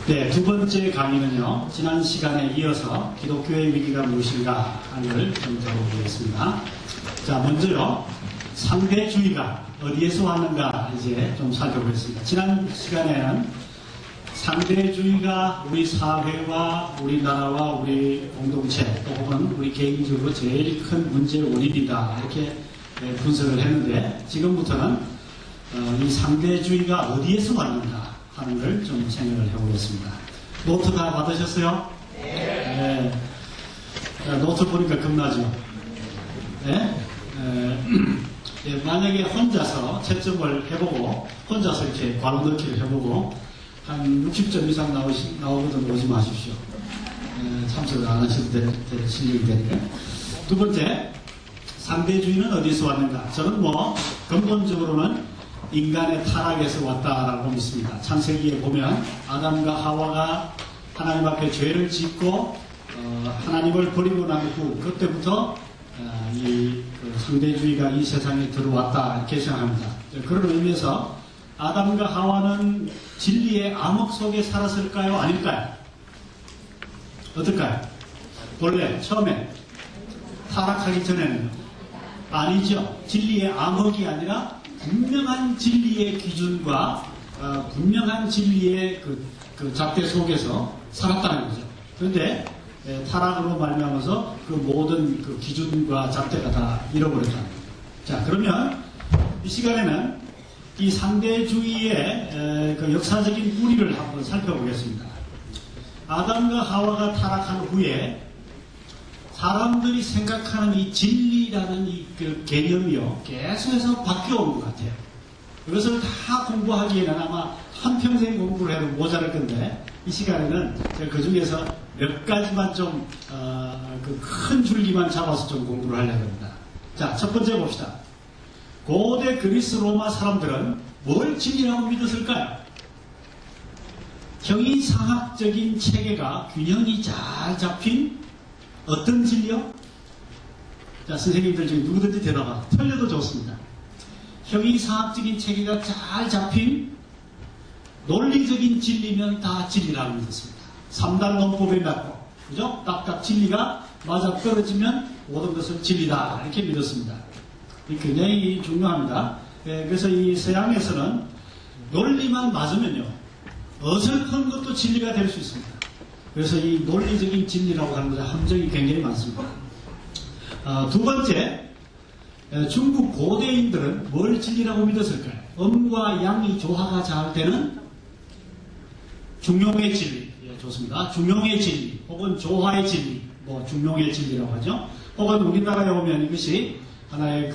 네, 두 번째 강의는요, 지난 시간에 이어서 기독교의 위기가 무엇인가 하는 걸 좀 들어보겠습니다. 자, 먼저요, 상대주의가 어디에서 왔는가 이제 좀 살펴보겠습니다. 지난 시간에는 상대주의가 우리 사회와 우리나라와 우리 공동체 또 혹은 우리 개인적으로 제일 큰 문제의 원인이다 이렇게 분석을 했는데, 지금부터는 이 상대주의가 어디에서 왔는가 하는 걸 좀 생각을 해보겠습니다. 노트 다 받으셨어요? 네. 노트 보니까 겁나죠? 네? 만약에 혼자서 채점을 해보고 혼자서 이렇게 괄호 넣기를 해보고 한 60점 이상 나오거든 오지 마십시오. 참석을 안 하셔도 될 실력이 되니까. 두 번째, 상대주의는 어디서 왔는가? 저는 근본적으로는 인간의 타락에서 왔다라고 믿습니다. 창세기에 보면 아담과 하와가 하나님 앞에 죄를 짓고 하나님을 버리고 난 후 그때부터 상대주의가 이 세상에 들어왔다 이렇게 생각합니다. 그런 의미에서 아담과 하와는 진리의 암흑 속에 살았을까요? 아닐까요? 어떨까요? 원래 처음에 타락하기 전에는 아니죠. 진리의 암흑이 아니라 분명한 진리의 기준과 분명한 진리의 그 잣대 속에서 살았다는 거죠. 그런데 타락으로 말미암아서 그 모든 그 기준과 잣대가 다 잃어버렸다는 거죠. 자, 그러면 이 시간에는 이 상대주의의 그 역사적인 뿌리를 한번 살펴보겠습니다. 아담과 하와가 타락한 후에 사람들이 생각하는 이 진리라는 그 개념이요, 계속해서 바뀌어온 것 같아요. 이것을 다 공부하기에는 아마 한평생 공부를 해도 모자랄 건데, 이 시간에는 제가 그 중에서 몇 가지만 좀, 그 큰 줄기만 잡아서 좀 공부를 하려고 합니다. 자, 첫 번째 봅시다. 고대 그리스 로마 사람들은 뭘 진리라고 믿었을까요? 형이상학적인 체계가 균형이 잘 잡힌 어떤 진리요? 자, 선생님들 중에 누구든지 대답하고 틀려도 좋습니다. 형이상학적인 체계가 잘 잡힌 논리적인 진리면 다 진리라고 믿었습니다. 3단 논법에 맞고, 그죠? 딱딱 진리가 맞아 떨어지면 모든 것은 진리다 이렇게 믿었습니다. 굉장히 중요합니다. 그래서 이 서양에서는 논리만 맞으면요, 어설픈 것도 진리가 될 수 있습니다. 그래서 이 논리적인 진리라고 하는 것에 함정이 굉장히 많습니다. 두 번째, 중국 고대인들은 뭘 진리라고 믿었을까요? 음과 양이 조화가 잘 되는 중용의 진리. 예, 좋습니다. 중용의 진리, 혹은 조화의 진리, 중용의 진리라고 하죠. 혹은 우리나라에 오면 이것이 하나의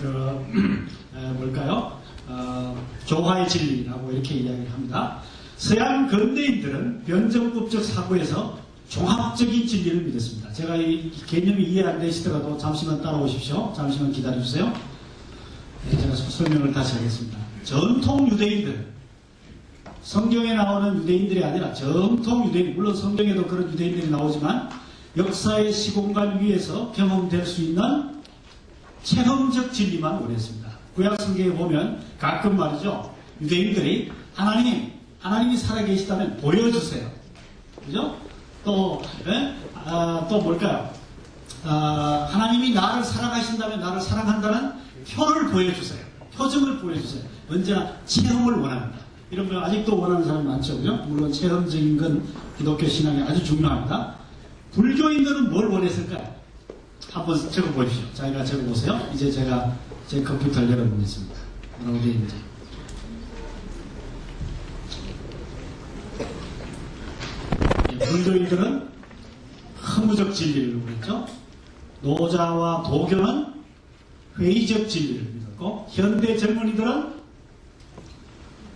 조화의 진리라고 이렇게 이야기를 합니다. 서양 근대인들은 변정법적 사고에서 종합적인 진리를 믿었습니다. 제가 이 개념이 이해 안 되시더라도 잠시만 따라오십시오. 잠시만 기다려주세요. 제가 설명을 다시 하겠습니다. 전통 유대인들, 성경에 나오는 유대인들이 아니라 전통 유대인, 물론 성경에도 그런 유대인들이 나오지만 역사의 시공간 위에서 경험될 수 있는 체험적 진리만 원했습니다. 구약 성경에 보면 가끔 말이죠, 유대인들이 하나님이 살아계시다면 보여주세요. 그죠? 또 뭘까요? 하나님이 나를 사랑하신다면 나를 사랑한다는 표를 보여주세요. 표정을 보여주세요. 언제나 체험을 원합니다. 이런 거 아직도 원하는 사람이 많죠. 그죠? 물론 체험적인 건 기독교 신앙에 아주 중요합니다. 불교인들은 뭘 원했을까요? 한번 적어보십시오. 자기가 적어보세요. 이제 제가 제 컴퓨터를 열어보겠습니다. 뭐라고 되어 있는지. 불교인들은 허무적 진리를 믿었죠. 노자와 도교는 회의적 진리를 믿었고, 현대 젊은이들은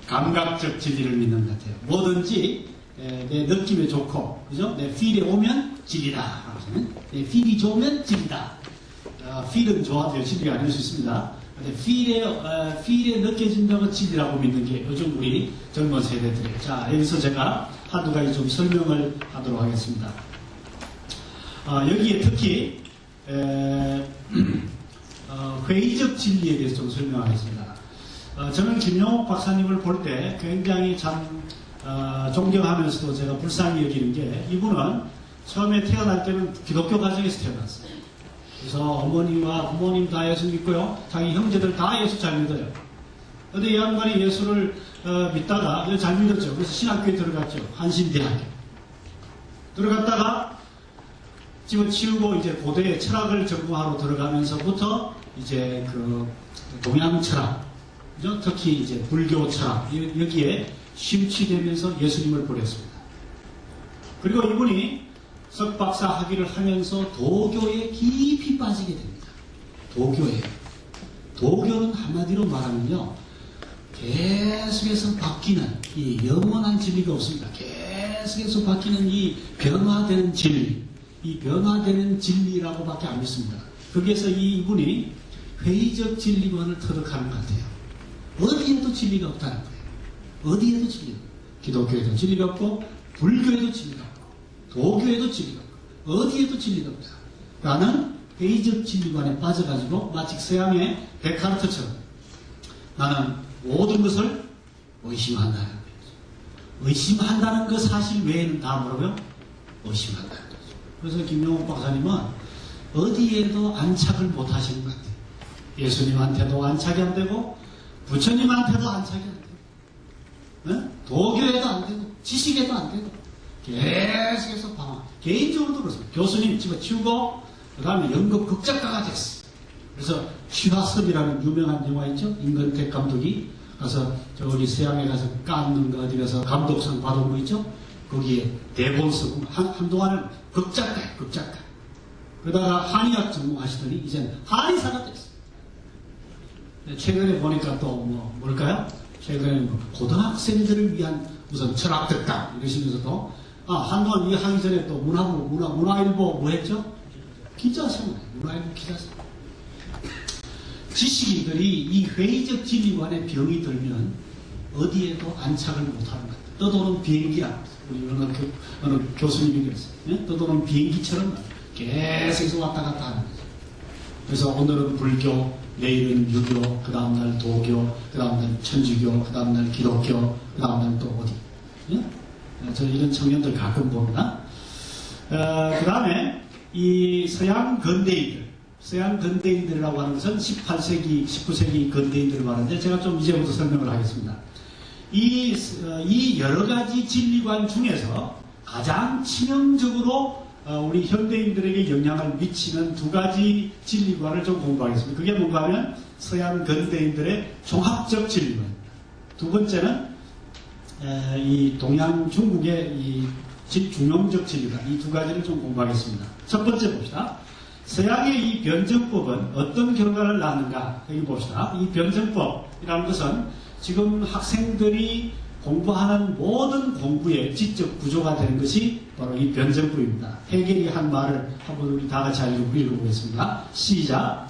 감각적 진리를 믿는 것 같아요. 뭐든지 내 느낌에 좋고, 그죠? 내 필에 오면 진리다. 내 필이 좋으면 진리다. 필은 좋아도 진리가 아닐 수 있습니다. 근데 필에 느껴진다고 진리라고 믿는 게 요즘 우리 젊은 세대들이에요. 자, 여기서 제가 한두 가지 좀 설명을 하도록 하겠습니다. 여기에 특히 회의적 진리에 대해서 좀 설명하겠습니다. 저는 김용옥 박사님을 볼 때 굉장히 참 존경하면서도 제가 불쌍히 여기는 게 이분은 처음에 태어날 때는 기독교 가정에서 태어났어요. 그래서 어머니와 부모님 다 예수 믿고요. 자기 형제들 다 예수 잘 믿어요. 근데 이 양반이 예수를 믿다가 잘 믿었죠. 그래서 신학교에 들어갔죠. 한신대학교. 들어갔다가 집어치우고 이제 고대의 철학을 전공하러 들어가면서부터 이제 그 동양 철학, 그죠? 특히 이제 불교 철학 여기에 심취되면서 예수님을 버렸습니다. 그리고 이분이 석박사 학위를 하면서 도교에 깊이 빠지게 됩니다. 도교는 한마디로 말하면요, 계속해서 바뀌는 이 영원한 진리가 없습니다. 계속해서 바뀌는 이 변화되는 진리, 이 변화되는 진리라고밖에 안 믿습니다. 거기에서 이분이 회의적 진리관을 터득하는 것 같아요. 어디에도 진리가 없다는 거예요. 어디에도 진리가 없고, 기독교에도 진리가 없고, 불교에도 진리가 없고, 도교에도 진리가 없고, 어디에도 진리가 없다. 라는 회의적 진리관에 빠져가지고 마치 서양의 데카르트처럼 나는 모든 것을 의심한다는 거예요. 의심한다는 그 사실 외에는 다 뭐라고요? 의심한다는 거죠. 그래서 김용옥 박사님은 어디에도 안착을 못 하시는 것 같아요. 예수님한테도 안착이 안 되고, 부처님한테도 안착이 안 되고, 네? 도교에도 안 되고, 지식에도 안 되고, 계속해서 방황. 개인적으로도 그렇습니다. 교수님 집어치우고, 그 다음에 연극 극작가가 됐어. 그래서 취화섭이라는 유명한 영화 있죠? 임근택 감독이 가서 저기 서양에 가서 깐는 거 어디 가서 감독상 받은 거 있죠? 거기에 대본 쓰고 한동안은 극작가예요. 극작가. 그러다가 한의학 전공하시더니 이제는 한의사가 됐어요. 최근에 보니까 또 뭘까요? 최근에 고등학생들을 위한 무슨 철학특강 이러시면서도 한동안 이 하기 전에 또 문화일보 뭐 했죠? 기자생활, 문화일보 기자생활. 지식인들이 이 회의적 진리관에 병이 들면 어디에도 안착을 못하는 것 같아요. 떠도는 비행기야. 우리 어느 교수님이 그랬어요. 네? 떠도는 비행기처럼 계속해서 왔다 갔다 하는 거죠. 그래서 오늘은 불교, 내일은 유교, 그 다음날 도교, 그 다음날 천주교, 그 다음날 기독교, 그 다음날 또 어디. 네? 저는 이런 청년들 가끔 봅니다. 그 다음에 이 서양 근대인들이라고 하는 것은 18세기, 19세기 근대인들을 말하는데 제가 좀 이제부터 설명을 하겠습니다. 이 여러 가지 진리관 중에서 가장 치명적으로 우리 현대인들에게 영향을 미치는 두 가지 진리관을 좀 공부하겠습니다. 그게 뭔가 하면 서양 근대인들의 종합적 진리관. 두 번째는 이 동양 중국의 이 중용적 진리관. 이 두 가지를 좀 공부하겠습니다. 첫 번째 봅시다. 서양의 이 변증법은 어떤 결과를 낳는가? 여기 봅시다. 이 변증법이라는 것은 지금 학생들이 공부하는 모든 공부의 지적 구조가 되는 것이 바로 이 변증법입니다. 해겔이 한 말을 한번 우리 다 같이 읽어보겠습니다. 시작.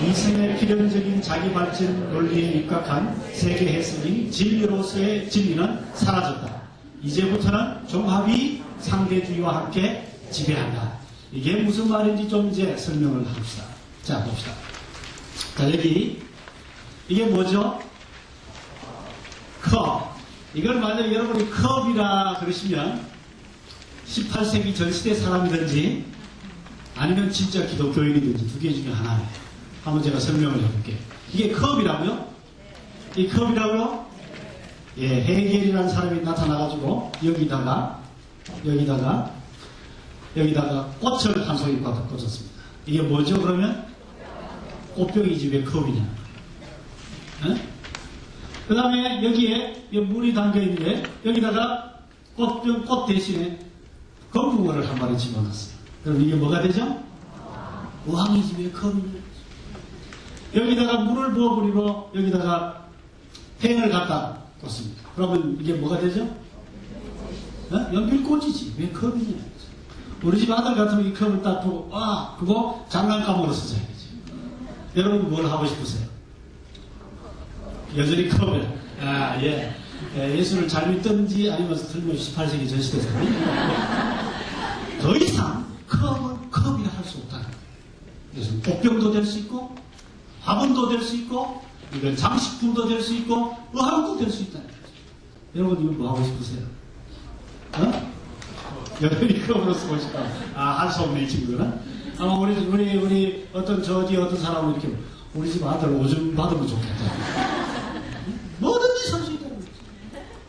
이성의 필연적인 자기 발전 논리에 입각한 세계 해석인 진리로서의 진리는 사라졌다. 이제부터는 종합이 상대주의와 함께 지배한다. 이게 무슨 말인지 좀 이제 설명을 합시다. 자, 봅시다. 자, 여기 이게 뭐죠? 컵. 이걸 만약에 여러분이 컵이라 그러시면 18세기 전시대 사람이든지 아니면 진짜 기독교인이든지 두 개 중에 하나예요. 한번 제가 설명을 해볼게요. 이게 컵이라고요? 이 컵이라고요? 예, 헤겔이라는 사람이 나타나가지고 여기다가 꽃을 한 송이 꽂았습니다. 이게 뭐죠 그러면? 꽃병이지 왜 컵이냐? 그 다음에 여기에 물이 담겨있는데 여기다가 꽃 대신에 검붕어를 한 마리 집어넣었어요. 그럼 이게 뭐가 되죠? 우항이지 왜 컵이냐? 여기다가 물을 부어버리고 여기다가 팽을 갖다 꽂습니다. 그러면 이게 뭐가 되죠? 연필꽂이지 왜 컵이냐? 우리 집 아들 같으면 이 컵을 딱 보고 그거 장난감으로 쓰셔야지. 여러분 뭘 하고 싶으세요? 여전히 컵이야. 예. 예수를 잘 믿든지 아니면 틀면 18세기 전시대에서 더 이상 컵을 컵이라 할 수 없다는 거예요. 그래서 꽃병도 될 수 있고 화분도 될 수 있고 이건 장식품도 될 수 있고 의학도 될 수 있다는 거죠. 여러분 이거 뭐 하고 싶으세요? 어? 여전히 컵으로 쓰고 싶다. 할 수 없네 이 친구는. 아마 우리 어떤 어떤 사람은 이렇게 우리 집 아들 오줌 받으면 좋겠다. 뭐든지 살 수 있다는 거죠.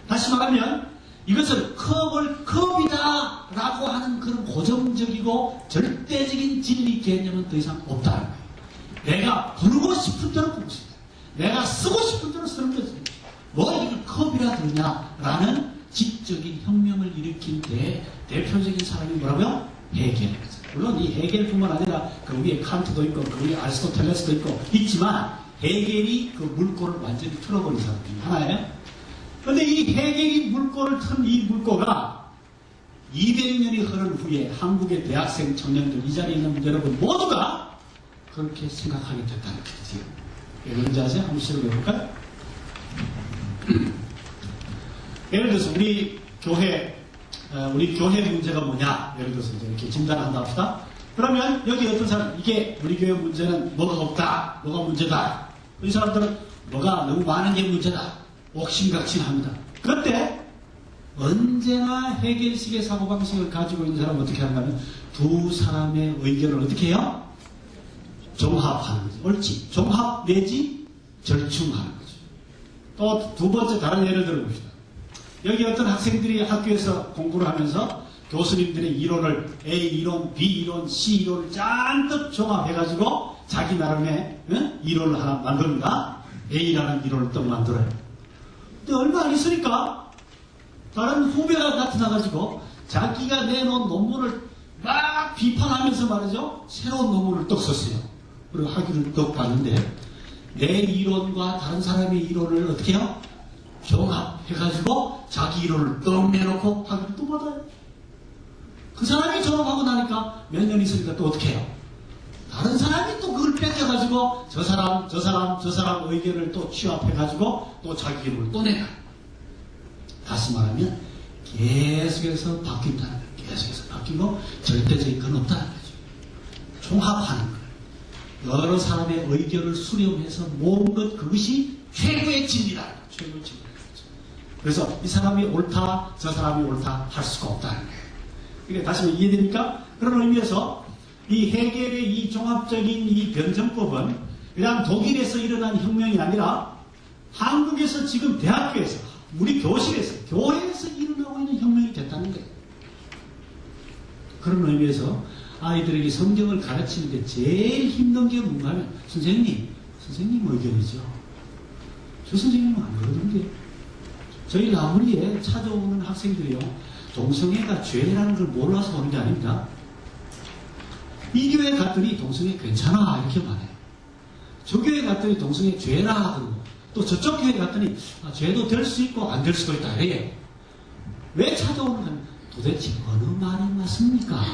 다시 말하면 이것은 컵이다 라고 하는 그런 고정적이고 절대적인 진리 개념은 더 이상 없다는 거예요. 내가 부르고 싶은 대로 부르고 싶다. 내가 쓰고 싶은 대로 쓰는 거지. 뭐 이걸 컵이라 그러냐라는 지적인 혁명을 일으킨 대표적인 사람이 뭐라고요? 헤겔이죠. 물론 이 헤겔뿐만 아니라 그 위에 칸트도 있고 그 위에 아리스토텔레스도 있고 있지만 헤겔이 그 물꼬를 완전히 틀어버린 사람 중에 하나예요. 그런데 이 헤겔이 물꼬를 튼 이 물꼬가 200년이 흐른 후에 한국의 대학생 청년들 이 자리에 있는 여러분 모두가 그렇게 생각하게 됐다는 거지요. 왜 그런지 아세요? 한번 시도해 볼까요? 예를 들어서 우리 교회 문제가 뭐냐? 예를 들어서 이제 이렇게 진단한다 합시다. 그러면 여기 어떤 사람, 이게 우리 교회 문제는 뭐가 없다, 뭐가 문제다. 이 사람들은 뭐가 너무 많은 게 문제다. 옥신각신합니다. 그때 언제나 헤겔식의 사고방식을 가지고 있는 사람은 어떻게 하냐면 두 사람의 의견을 어떻게 해요? 종합하는 거죠. 옳지. 종합 내지 절충하는 거죠. 또 두 번째 다른 예를 들어봅시다. 여기 어떤 학생들이 학교에서 공부를 하면서 교수님들의 이론을 A 이론, B 이론, C 이론을 잔뜩 종합해가지고 자기 나름의 이론을 하나 만듭니다. A라는 이론을 또 만들어요. 근데 얼마 안 있으니까 다른 후배가 나타나가지고 자기가 내놓은 논문을 막 비판하면서 말이죠. 새로운 논문을 떡 썼어요. 그리고 학위를 떡 봤는데 내 이론과 다른 사람의 이론을 어떻게 해요? 종합해가지고 자기 이론을 떡 내놓고 학위를 또 받아요. 그 사람이 졸업하고 나니까 몇 년 있으니까 또 어떻게 해요? 다른 사람이 또 그걸 뺏겨가지고 저 사람 의견을 또 취합해가지고 또 자기 이론을 또 내놔요. 다시 말하면 계속해서 바뀐다는 거예요. 계속해서 바뀌고 절대적인 건 없다는 거죠. 종합하는 거예요. 여러 사람의 의견을 수렴해서 모은 것 그것이 최고의 진리다. 최고의 진리다. 그래서 이 사람이 옳다, 저 사람이 옳다 할 수가 없다는 거예요. 이게 다시 한번 이해됩니까? 그런 의미에서 이 헤겔의 이 종합적인 이 변증법은 그냥 독일에서 일어난 혁명이 아니라 한국에서 지금 대학교에서 우리 교실에서 교회에서 일어나고 있는 혁명이 됐다는 거예요. 그런 의미에서 아이들에게 성경을 가르치는데 제일 힘든 게 뭔가 하면 선생님 의견이죠. 저 선생님은 안 그러던데. 저희 나무리에 찾아오는 학생들이요. 동성애가 죄라는 걸 몰라서 오는 게 아닙니다. 이 교회 갔더니 동성애 괜찮아 이렇게 말해요. 저 교회 갔더니 동성애 죄라 그러고 또 저쪽 교회 갔더니 죄도 될 수 있고 안 될 수도 있다 이래요. 왜 찾아오는가 하면 도대체 어느 말이 맞습니까?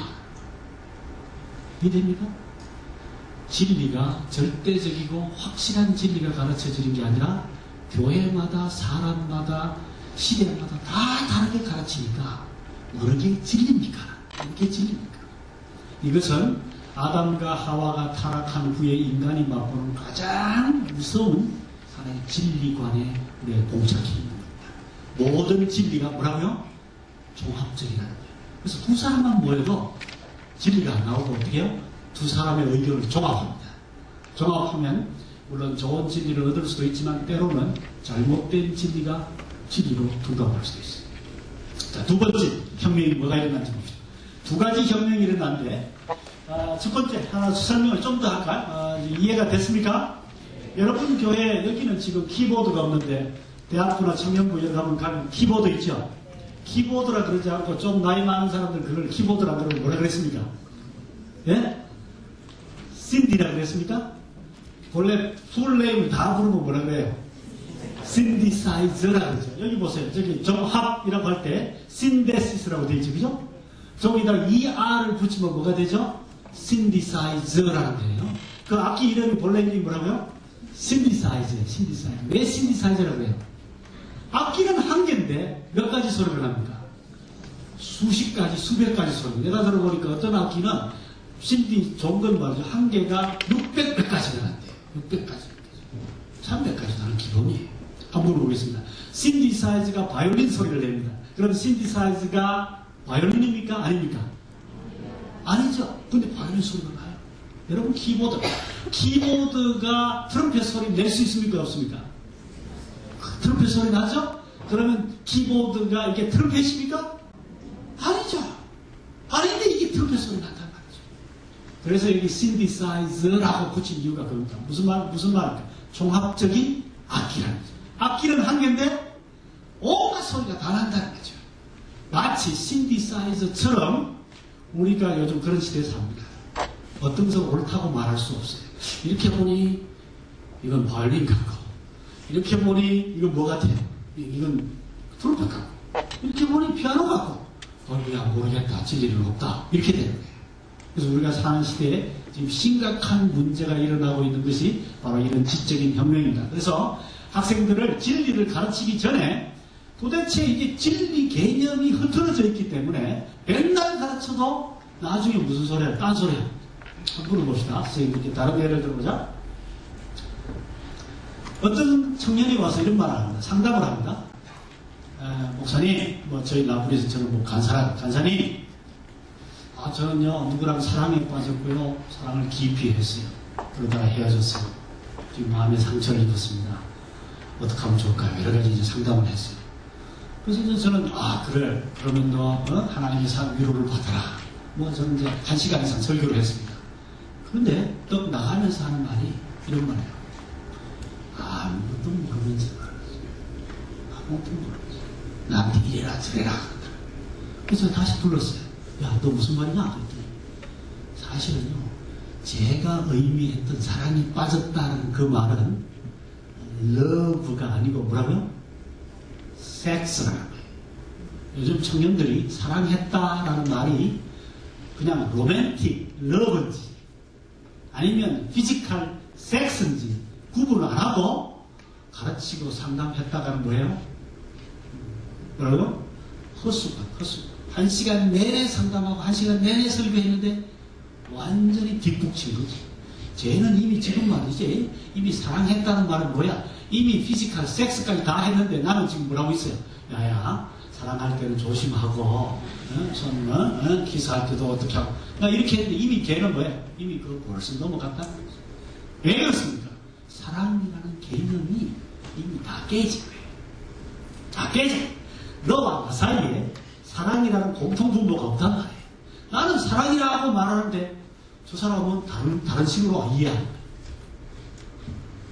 이해됩니까? 진리가 절대적이고 확실한 진리가 가르쳐지는 게 아니라 교회마다 사람마다 시대마다 다 다르게 가르치니까 어느 게 진리입니까? 어느 게 진리입니까? 이것은 아담과 하와가 타락한 후에 인간이 맛보는 가장 무서운 하나의 진리관에 우리가 봉착해 있는 겁니다. 모든 진리가 뭐라고요? 종합적이라는 거예요. 그래서 두 사람만 모여도 진리가 안 나오고 어떻게 해요? 두 사람의 의견을 종합합니다. 종합하면 물론 좋은 진리를 얻을 수도 있지만 때로는 잘못된 진리가 진리로 둔갑할 수도 있어요. 자, 두 번째 혁명이 뭐가 일어난지 봅시다. 두 가지 혁명이 일어났는데 첫 번째 하나 설명을 좀 더 할까요? 이해가 됐습니까? 여러분 교회 여기는 지금 키보드가 없는데 대학부나 청년부 이런 가면 키보드 있죠? 키보드라 그러지 않고 좀 나이 많은 사람들 그걸 키보드라 그러면 뭐라 그랬습니까? 예? 신디라 그랬습니까? 원래 풀네임 다 부르면 뭐라 그래요? 신디사이저라 그러죠. 여기 보세요. 저기 종합이라고 할 때 신데시스라고 되어 있죠. 그죠? 저기다가 ER을 붙이면 뭐가 되죠? 신디사이저라는 거예요. 그 악기 이름이 본래 이름이 뭐라고요? 신디사이저예요. 신디사이저. 왜 신디사이저라고 해요? 악기는 한 개인데 몇 가지 소리가 납니까? 수십 가지, 수백 가지 소리. 내가 들어보니까 어떤 악기는 신디 좋은 건 말이죠. 한 개가 600가지가 난대요. 600가지. 300가지 나는 기본이에요. 한번 보겠습니다. 신디사이즈가 바이올린 소리를 냅니다. 그럼 신디사이즈가 바이올린입니까? 아닙니까? 아니죠. 근데 바이올린 소리가 나요. 여러분 키보드가 트럼펫 소리 낼 수 있습니까? 없습니까? 트럼펫 소리 나죠? 그러면 키보드가 이게 트럼펫입니까? 아니죠. 아닌데 이게 트럼펫 소리 난단 말이죠. 그래서 여기 신디사이즈라고 붙인 이유가 그겁니다. 무슨 말입니까? 종합적인 악기라는 거죠. 악기는 한 개인데 온갖 소리가 다 난다는 거죠. 마치 신디사이저처럼 우리가 요즘 그런 시대에 삽니다. 어떤 것을 옳다고 말할 수 없어요. 이렇게 보니 이건 바이올린 같고, 이렇게 보니 이건 뭐 같아요? 이건 트럼펫 같고, 이렇게 보니 피아노 같고, 야 모르겠다, 진리는 없다, 이렇게 되는 거예요. 그래서 우리가 사는 시대에 지금 심각한 문제가 일어나고 있는 것이 바로 이런 지적인 혁명입니다. 그래서 학생들을 진리를 가르치기 전에 도대체 이게 진리 개념이 흐트러져 있기 때문에 맨날 가르쳐도 나중에 무슨 소리야? 딴 소리야. 한번 물어봅시다. 선생님, 다른 예를 들어보자. 어떤 청년이 와서 이런 말을 합니다. 상담을 합니다. 목사님, 저희 라브리에서 저는 간사님, 저는요, 누구랑 사랑에 빠졌고요, 사랑을 깊이 했어요. 그러다가 헤어졌어요. 지금 마음에 상처를 입었습니다. 어떻게 하면 좋을까요? 여러 가지 이제 상담을 했어요. 그래서 이제 저는, 그래. 그러면 너, 하나님의 위로를 받아라. 저는 이제 1시간 이상 설교를 했습니다. 그런데 또 나가면서 하는 말이 이런 말이에요. 아무것도 모르면서 아무것도 모르면서 나한테 이래라 저래라. 그래서 다시 불렀어요. 야, 너 무슨 말이냐? 그랬더니 사실은요, 제가 의미했던 사랑이 빠졌다는 그 말은 러브가 아니고 뭐라고요? 섹스라는 거예요. 요즘 청년들이 사랑했다라는 말이 그냥 로맨틱 러브인지 아니면 피지컬 섹스인지 구분을 안 하고 가르치고 상담했다가는 뭐예요? 뭐라고요? 헛수고. 1시간 내내 상담하고 1시간 내내 설교했는데 완전히 뒷북친 거지. 쟤는 이미 지금 말이지, 이미 사랑했다는 말은 뭐야? 이미 피지컬 섹스까지 다 했는데 나는 지금 뭐라고 있어요? 야야, 사랑할 때는 조심하고, 키스할 때도 어떻게 하고. 나 이렇게 했는데 이미 걔는 뭐야? 이미 그거 벌써 넘어갔다는 거지. 왜 그렇습니까? 사랑이라는 개념이 이미 다 깨진 거예요. 다 깨져. 너와 나 사이에 사랑이라는 공통분모가 없단 말이에요. 나는 사랑이라고 말하는데 저 사람은 다른 식으로 이해하는 거예요.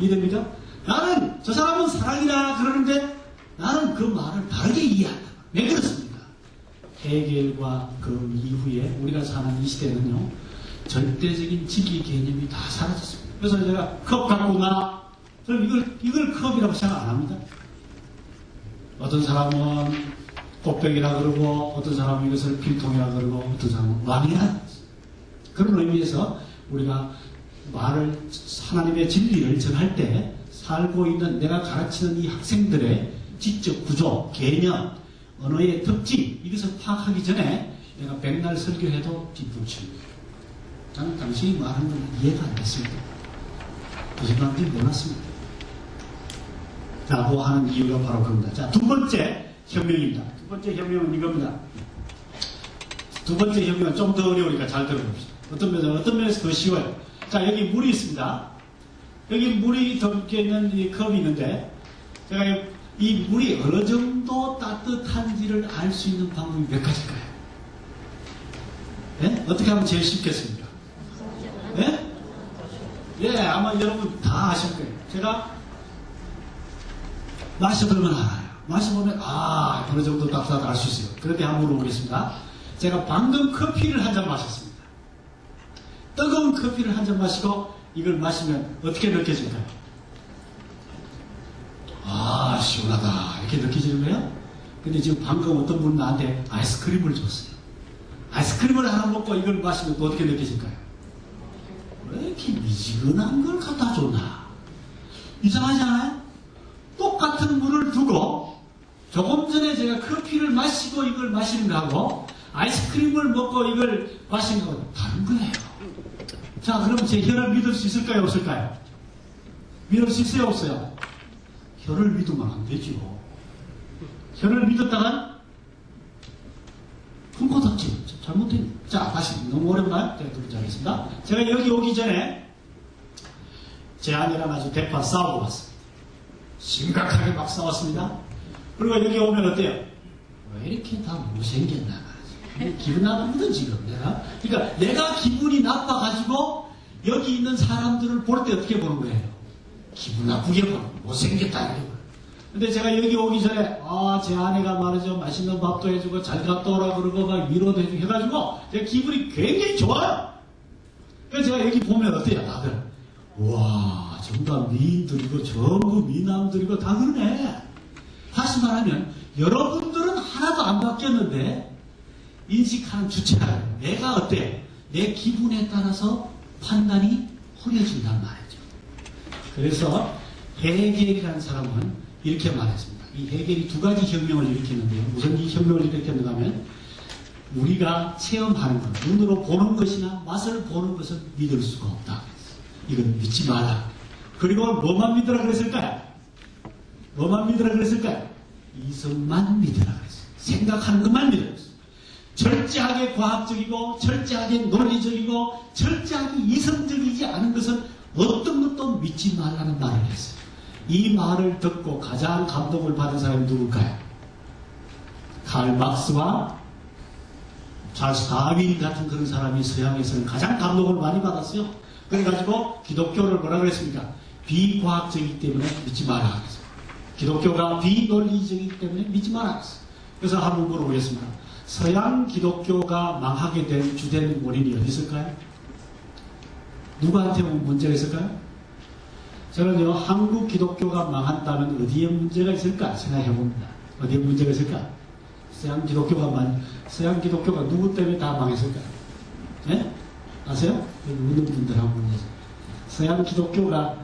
이해됩니까? 나는 저 사람은 사랑이라 그러는데 나는 그 말을 다르게 이해한다. 왜 그렇습니까? 해결과 그 이후에 우리가 사는 이 시대는요, 절대적인 진리 개념이 다 사라졌습니다. 그래서 제가 컵 갖고 나, 저는 이걸 컵이라고 생각 안 합니다. 어떤 사람은 꽃병이라 그러고, 어떤 사람은 이것을 필통이라 그러고, 어떤 사람은 왕이라. 그런 의미에서 우리가 하나님의 진리를 전할 때 살고 있는 내가 가르치는 이 학생들의 지적 구조, 개념, 언어의 특징, 이것을 파악하기 전에 내가 백날 설교해도 뒷북치는 거예요. 나는 당신이 말하는 건 이해가 안 됐습니다. 무슨 말인지 몰랐습니다. 라고 하는 이유가 바로 그겁니다. 자, 두 번째 혁명입니다. 두 번째 혁명은 이겁니다. 두 번째 혁명은 좀 더 어려우니까 잘 들어봅시다. 어떤 면에서 더 쉬워요. 자, 여기 물이 있습니다. 여기 물이 담겨 있는 이 컵이 있는데, 제가 이 물이 어느 정도 따뜻한지를 알 수 있는 방법이 몇 가지일까요? 네? 어떻게 하면 제일 쉽겠습니까? 네? 예, 아마 여러분 다 아실 거예요. 제가 마셔보면 알아요. 마셔보면, 어느 정도 따뜻하다 알 수 있어요. 그런데 한번 물어보겠습니다. 제가 방금 커피를 한 잔 마셨습니다. 뜨거운 커피를 한 잔 마시고 이걸 마시면 어떻게 느껴질까요? 시원하다. 이렇게 느껴지는 거예요? 근데 지금 방금 어떤 분은 나한테 아이스크림을 줬어요. 아이스크림을 하나 먹고 이걸 마시면 또 어떻게 느껴질까요? 왜 이렇게 미지근한 걸 갖다 줬나? 이상하지 않아요? 똑같은 물을 두고 조금 전에 제가 커피를 마시고 이걸 마시는 거하고 아이스크림을 먹고 이걸 마시는 거하고 다른 거예요. 자, 그럼 제 혀를 믿을 수 있을까요? 없을까요? 믿을 수 있어요? 없어요? 혀를 믿으면 안 되죠. 혀를 믿었다간 큰코 닥치. 잘못된. 자, 다시. 너무 어렵나요? 제가 두 번째 하겠습니다. 제가 여기 오기 전에 제 아내랑 아주 대파 싸우고 왔습니다. 심각하게 막 싸웠습니다. 그리고 여기 오면 어때요? 왜 이렇게 다 못생겼나? 기분 나쁘거든, 지금 내가. 그러니까 내가 기분이 나빠가지고 여기 있는 사람들을 볼 때 어떻게 보는 거예요? 기분 나쁘게 보는 거예요. 못생겼다, 이렇게 보는 거예요. 근데 제가 여기 오기 전에, 제 아내가 말이죠. 맛있는 밥도 해주고, 잘 갔다 오라 그러고, 막 위로도 해주고 해가지고, 제 기분이 굉장히 좋아요. 그래서 제가 여기 보면 어때요, 다들? 와, 전부 다 미인들이고, 전부 미남들이고, 다 그러네. 다시 말하면, 여러분들은 하나도 안 바뀌었는데, 인식하는 주체가 내가 어때? 내 기분에 따라서 판단이 흐려진단 말이죠. 그래서 헤겔이라는 사람은 이렇게 말했습니다. 이 헤겔이 두 가지 혁명을 일으켰는데요. 무슨 이 혁명을 일으켰는가 하면 우리가 체험하는 것, 눈으로 보는 것이나 맛을 보는 것은 믿을 수가 없다. 이건 믿지 마라. 그리고 뭐만 믿으라 그랬을까요? 뭐만 믿으라 그랬을까요? 이성만 믿으라 그랬어요. 생각하는 것만 믿으라 그랬어요. 철저하게 과학적이고 철저하게 논리적이고 철저하게 이성적이지 않은 것은 어떤 것도 믿지 말라는 말을 했어요. 이 말을 듣고 가장 감동을 받은 사람이 누굴까요? 칼 막스와 찰스 다윈 같은 그런 사람이 서양에서는 가장 감동을 많이 받았어요. 그래가지고 기독교를 뭐라 그랬습니까? 비과학적이기 때문에 믿지 마라 그랬어요. 기독교가 비논리적이기 때문에 믿지 마라 그랬어요. 그래서 한번 물어보겠습니다. 서양 기독교가 망하게 된 주된 원인이 어디 있을까요? 누구한테 문제가 있을까요? 저는요, 한국 기독교가 망한다면 어디에 문제가 있을까 생각해봅니다. 어디에 문제가 있을까? 서양 기독교가 누구 때문에 다 망했을까요? 네? 아세요? 여기 웃는 분들 한번 보세요. 서양 기독교가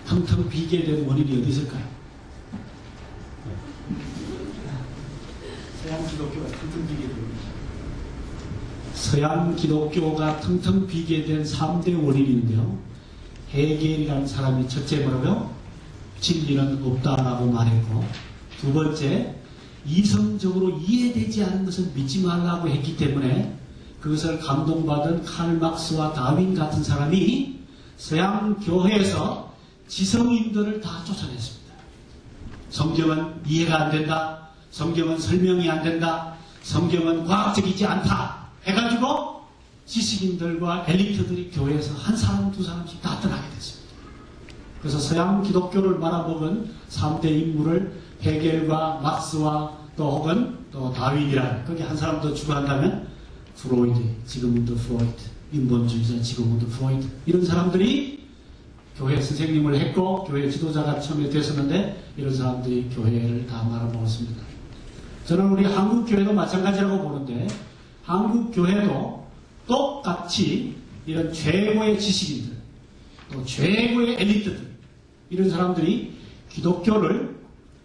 텅텅 비게 된 원인이 어디 있을까요? 서양 기독교가 텅텅 비게 된 서양 기독교가 텅텅 비게 된 3대 원인인데요. 헤겔이라는 사람이 첫째 뭐라고요? 진리는 없다라고 말했고, 두 번째 이성적으로 이해되지 않은 것을 믿지 말라고 했기 때문에 그것을 감동받은 칼 막스와 다윈 같은 사람이 서양 교회에서 지성인들을 다 쫓아냈습니다. 성경은 이해가 안 된다. 성경은 설명이 안 된다. 성경은 과학적이지 않다. 해가지고 지식인들과 엘리트들이 교회에서 한 사람 두 사람씩 다 떠나게 됐습니다. 그래서 서양 기독교를 말아먹은 3대 인물을 헤겔과 막스와 또 혹은 또 다윈이라 거기 한 사람 더 추가한다면 프로이드, 지그문드 프로이드, 인본주의자 지그문드 프로이드 이런 사람들이 교회 선생님을 했고 교회 지도자가 처음에 됐었는데 이런 사람들이 교회를 다 말아먹었습니다. 저는 우리 한국 교회도 마찬가지라고 보는데 한국 교회도 똑같이 이런 최고의 지식인들 또 최고의 엘리트들 이런 사람들이 기독교를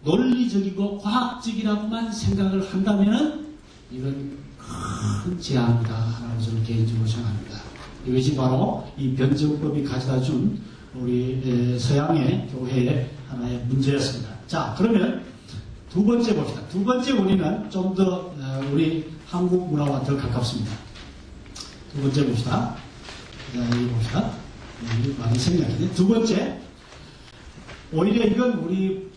논리적이고 과학적이라고만 생각을 한다면 이건 큰 재앙이다라고 저는 개인적으로 생각합니다. 이것이 바로 이 변증법이 가져다 준 우리 서양의 교회의 하나의 문제였습니다. 자, 그러면 두 번째 봅시다. 두 번째 원인은 좀 더 우리 한국 문화와 더 가깝습니다. 두 번째 봅시다. 여기 봅시다. 여기 많이 생략이네. 두 번째, 오히려 이건 우리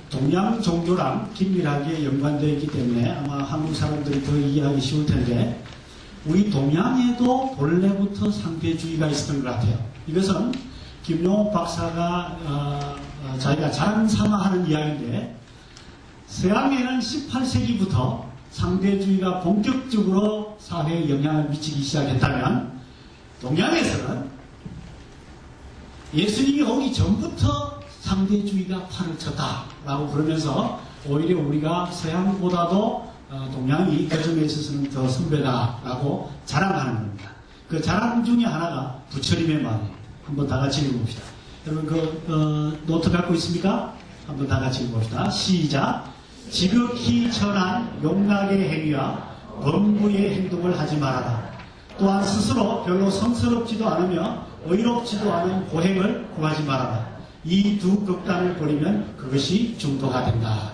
동양 종교랑 긴밀하게 연관되어 있기 때문에 아마 한국 사람들이 더 이해하기 쉬울 텐데 우리 동양에도 본래부터 상대주의가 있었던 것 같아요. 이것은 김용옥 박사가 자기가 자랑삼아하는 이야기인데 서양에는 18세기부터 상대주의가 본격적으로 사회에 영향을 미치기 시작했다면 동양에서는 예수님이 오기 전부터 상대주의가 판을 쳤다라고 그러면서 오히려 우리가 서양보다도 동양이 그 점에 있어서는 더 선배다라고 자랑하는 겁니다. 그 자랑 중에 하나가 부처님의 말이에요. 한번 다 같이 읽어봅시다. 여러분 노트 갖고 있습니까? 한번 다 같이 읽어봅시다. 시작. 지극히 천한 용락의 행위와 범부의 행동을 하지 말아라. 또한 스스로 별로 성스럽지도 않으며 의롭지도 않은 고행을 구하지 말아라. 이 두 극단을 버리면 그것이 중도가 된다.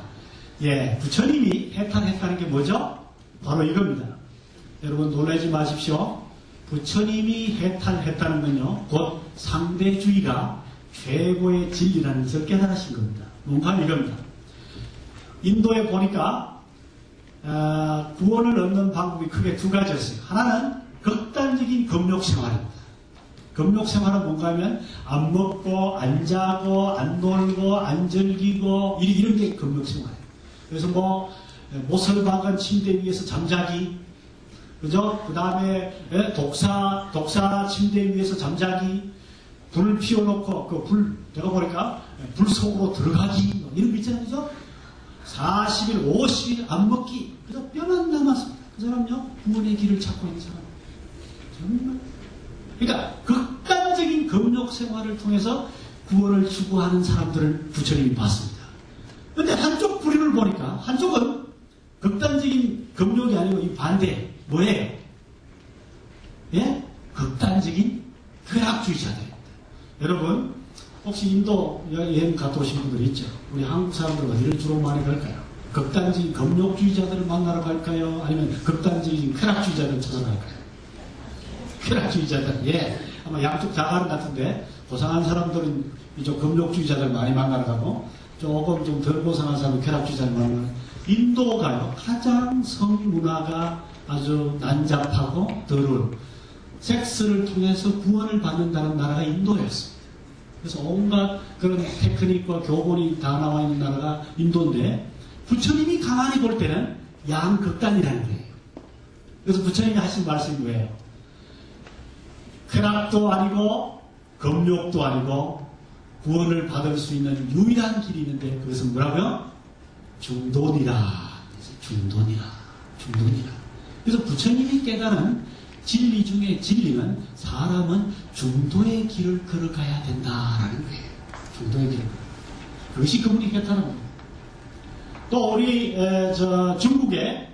예, 부처님이 해탈했다는 게 뭐죠? 바로 이겁니다. 여러분 놀라지 마십시오. 부처님이 해탈했다는 건요, 곧 상대주의가 최고의 진리라는 것을 깨달으신 겁니다. 뭔가 이겁니다. 인도에 보니까 구원을 얻는 방법이 크게 두 가지였어요. 하나는 극단적인 금욕생활입니다. 금욕생활은 뭔가 하면 안 먹고 안 자고 안 놀고 안 즐기고 이런 게 금욕생활이에요. 그래서 뭐 못을 박은 침대 위에서 잠자기, 그죠? 그 다음에 독사 침대 위에서 잠자기, 불을 피워놓고 내가 보니까 불 속으로 들어가기 이런 거 있잖아요, 그죠? 40일, 50일 안 먹기, 그저 뼈만 남았습니다. 그 사람요, 구원의 길을 찾고 있는 사람. 정말. 그러니까 극단적인 금욕 생활을 통해서 구원을 추구하는 사람들을 부처님이 봤습니다. 그런데 한쪽 부류를 보니까 한쪽은 극단적인 금욕이 아니고 이 반대 뭐예요? 예? 극단적인 쾌락주의자들입니다. 여러분 혹시 인도 여행 갔다 오신 분들 있죠? 우리 한국 사람들은 어디를 주로 많이 갈까요? 극단적인 금욕주의자들을 만나러 갈까요? 아니면 극단적인 쾌락주의자들을 찾아갈까요? 쾌락주의자들, 예. 아마 양쪽 다 가는 것 같은데, 고상한 사람들은 이쪽 금욕주의자들 많이 만나러 가고, 조금 좀 덜 고상한 사람은 쾌락주의자들 만나러 가고, 인도가요, 가장 성문화가 아주 난잡하고 더러운, 섹스를 통해서 구원을 받는다는 나라가 인도였습니다. 그래서 온갖 그런 테크닉과 교본이 다 나와 있는 나라가 인도인데, 부처님이 가만히 볼 때는 양극단이라는 거예요. 그래서 부처님이 하신 말씀이 뭐예요? 쾌락도 아니고 금욕도 아니고 구원을 받을 수 있는 유일한 길이 있는데 그것은 뭐라고요? 중도니라. 중도니라. 그래서 부처님이 깨달은 진리 중에 진리는 사람은 중도의 길을 걸어가야 된다라는 거예요. 중도의 길을. 그것이 그분이 깨달은 거예요. 또 우리 중국에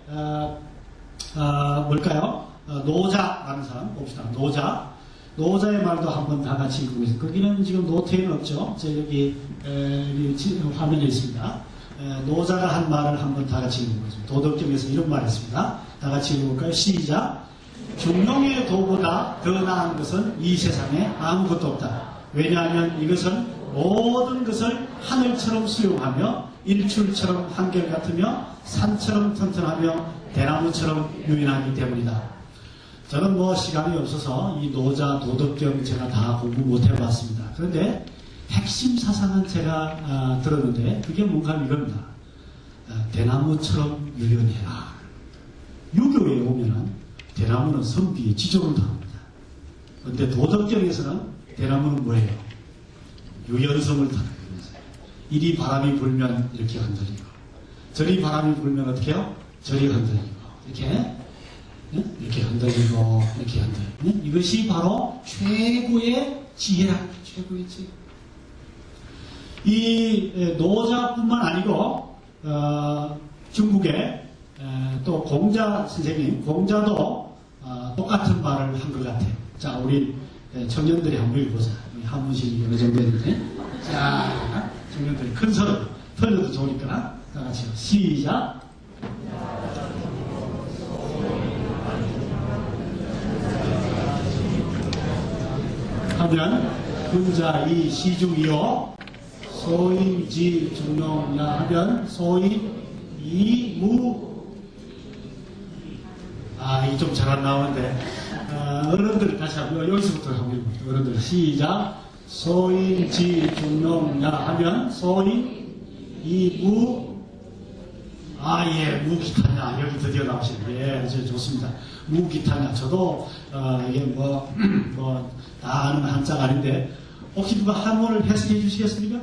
뭘까요? 노자라는 사람 봅시다. 노자의 말도 한번 다 같이 읽어보겠습니다. 거기는 지금 노트에는 없죠. 여기 화면에 있습니다. 노자가 한 말을 한번 다 같이 읽어보겠습니다. 도덕경에서 이런 말을 했습니다. 다 같이 읽어볼까요? 시작. 중용의 도보다 더 나은 것은 이 세상에 아무것도 없다. 왜냐하면 이것은 모든 것을 하늘처럼 수용하며 일출처럼 한결같으며 산처럼 튼튼하며 대나무처럼 유인하기 때문이다. 저는 뭐 시간이 없어서 이 노자 도덕경 제가 다 공부 못 해봤습니다. 그런데 핵심 사상은 제가 들었는데 그게 뭔가 이겁니다. 대나무처럼 유연해라. 유교에 오면은 대나무는 선비의 지적을 당합니다. 그런데 도덕경에서는 대나무는 뭐예요? 유연성을 당합니다. 이리 바람이 불면 이렇게 흔들리고 저리 바람이 불면 어떻게 해요? 저리 흔들리고 이렇게 흔들리고 이렇게 흔들리고 이것이 바로 최고의 지혜랍니다. 최고의 지혜. 이 노자뿐만 아니고 중국의 또 공자 선생님, 공자도 똑같은 말을 한 것 같아요. 자, 우리 청년들이 한번 읽어보자. 한문식이 어느 정도 했는데, 자, 청년들이 큰 소리, 털려도 좋으니까 다 같이 시작. 하면 군자 이 시중이요 소임지 중용야 하면 소임 이무 이 좀 잘 안 나오는데 어른들 다시 한번 여기서부터 한번 해봅시다. 어른들 시작. 소임지 중용야 하면 소임 이무 예, 무기타냐. 여기 드디어 나오시네. 예, 좋습니다. 무기타냐. 저도, 이게 다 아는 한자가 아닌데, 혹시 누가 한문을 해석해 주시겠습니까?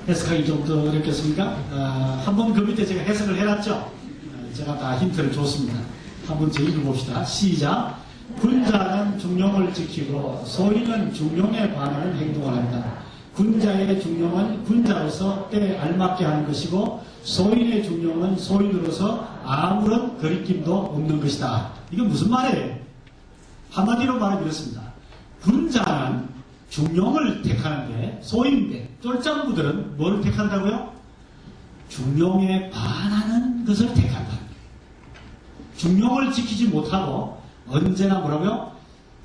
해석하기 좀 더 어렵겠습니까? 한번 그 밑에 제가 해석을 해놨죠? 제가 다 힌트를 줬습니다. 한번 제 읽어봅시다. 시작. 군자는 중용을 지키고, 소인은 중용에 반하는 행동을 한다. 군자의 중용은 군자로서 때에 알맞게 하는 것이고 소인의 중용은 소인으로서 아무런 거리낌도 없는 것이다. 이건 무슨 말이에요? 한마디로 말하면 이렇습니다. 군자는 중용을 택하는데 소인배, 쫄짱부들은 뭘 택한다고요? 중용에 반하는 것을 택한다. 중용을 지키지 못하고 언제나 뭐라고요?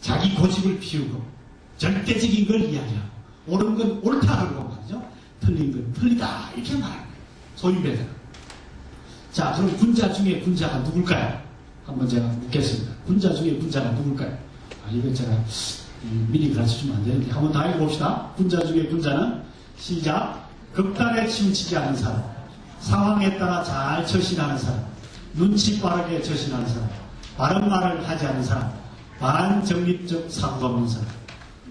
자기 고집을 피우고 절대적인 걸 이야기하고 옳은 건 옳다 그러고 말이죠. 틀린 건 틀리다 이렇게 말하는 거예요. 소인배들은. 자, 그럼 군자 중에 군자가 누굴까요? 한번 제가 묻겠습니다. 군자 중에 군자가 누굴까요? 이거 제가 미리 가르쳐주면 안 되는데 한번 다 읽어봅시다. 군자 중에 군자는 시작. 극단에 치우치지 않은 사람, 상황에 따라 잘 처신하는 사람, 눈치 빠르게 처신하는 사람, 바른 말을 하지 않는 사람, 반정립적 사고가 없는 사람.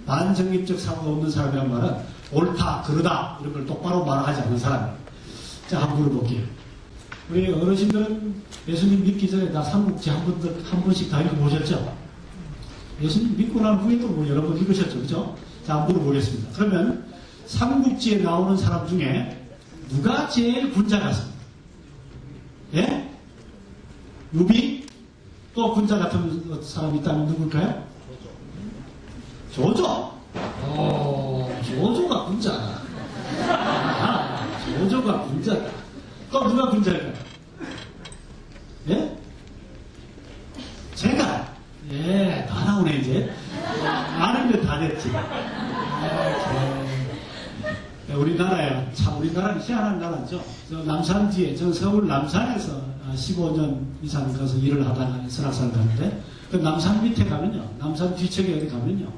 반정립적 사고가 없는 사람이란 말은 옳다, 그러다 이런 걸 똑바로 말하지 않는 사람. 자, 한번 물어볼게요. 우리 어르신들은 예수님 믿기 전에 다 삼국지 한 번씩 다 읽어보셨죠? 예수님 믿고 난 후에도 뭐 여러 번 읽으셨죠, 그죠? 자, 한번 물어보겠습니다. 그러면 삼국지에 나오는 사람 중에 누가 제일 군자 같습니까? 예? 유비? 또 군자 같은 사람이 있다면 누굴까요? 조조. 조조가 군자다. 조조가 군자다. 또 누가 군자일까요? 예? 제가. 예, 다 나오네, 이제. 아는 게 다 됐지. 우리나라에, 참, 우리나라는 희한한 나라죠. 저 남산지에, 저 서울 남산에서 15년 이상 가서 일을 하다가 설악산 가는데, 그 남산 밑에 가면요, 남산 뒤쪽에 어디 가면요,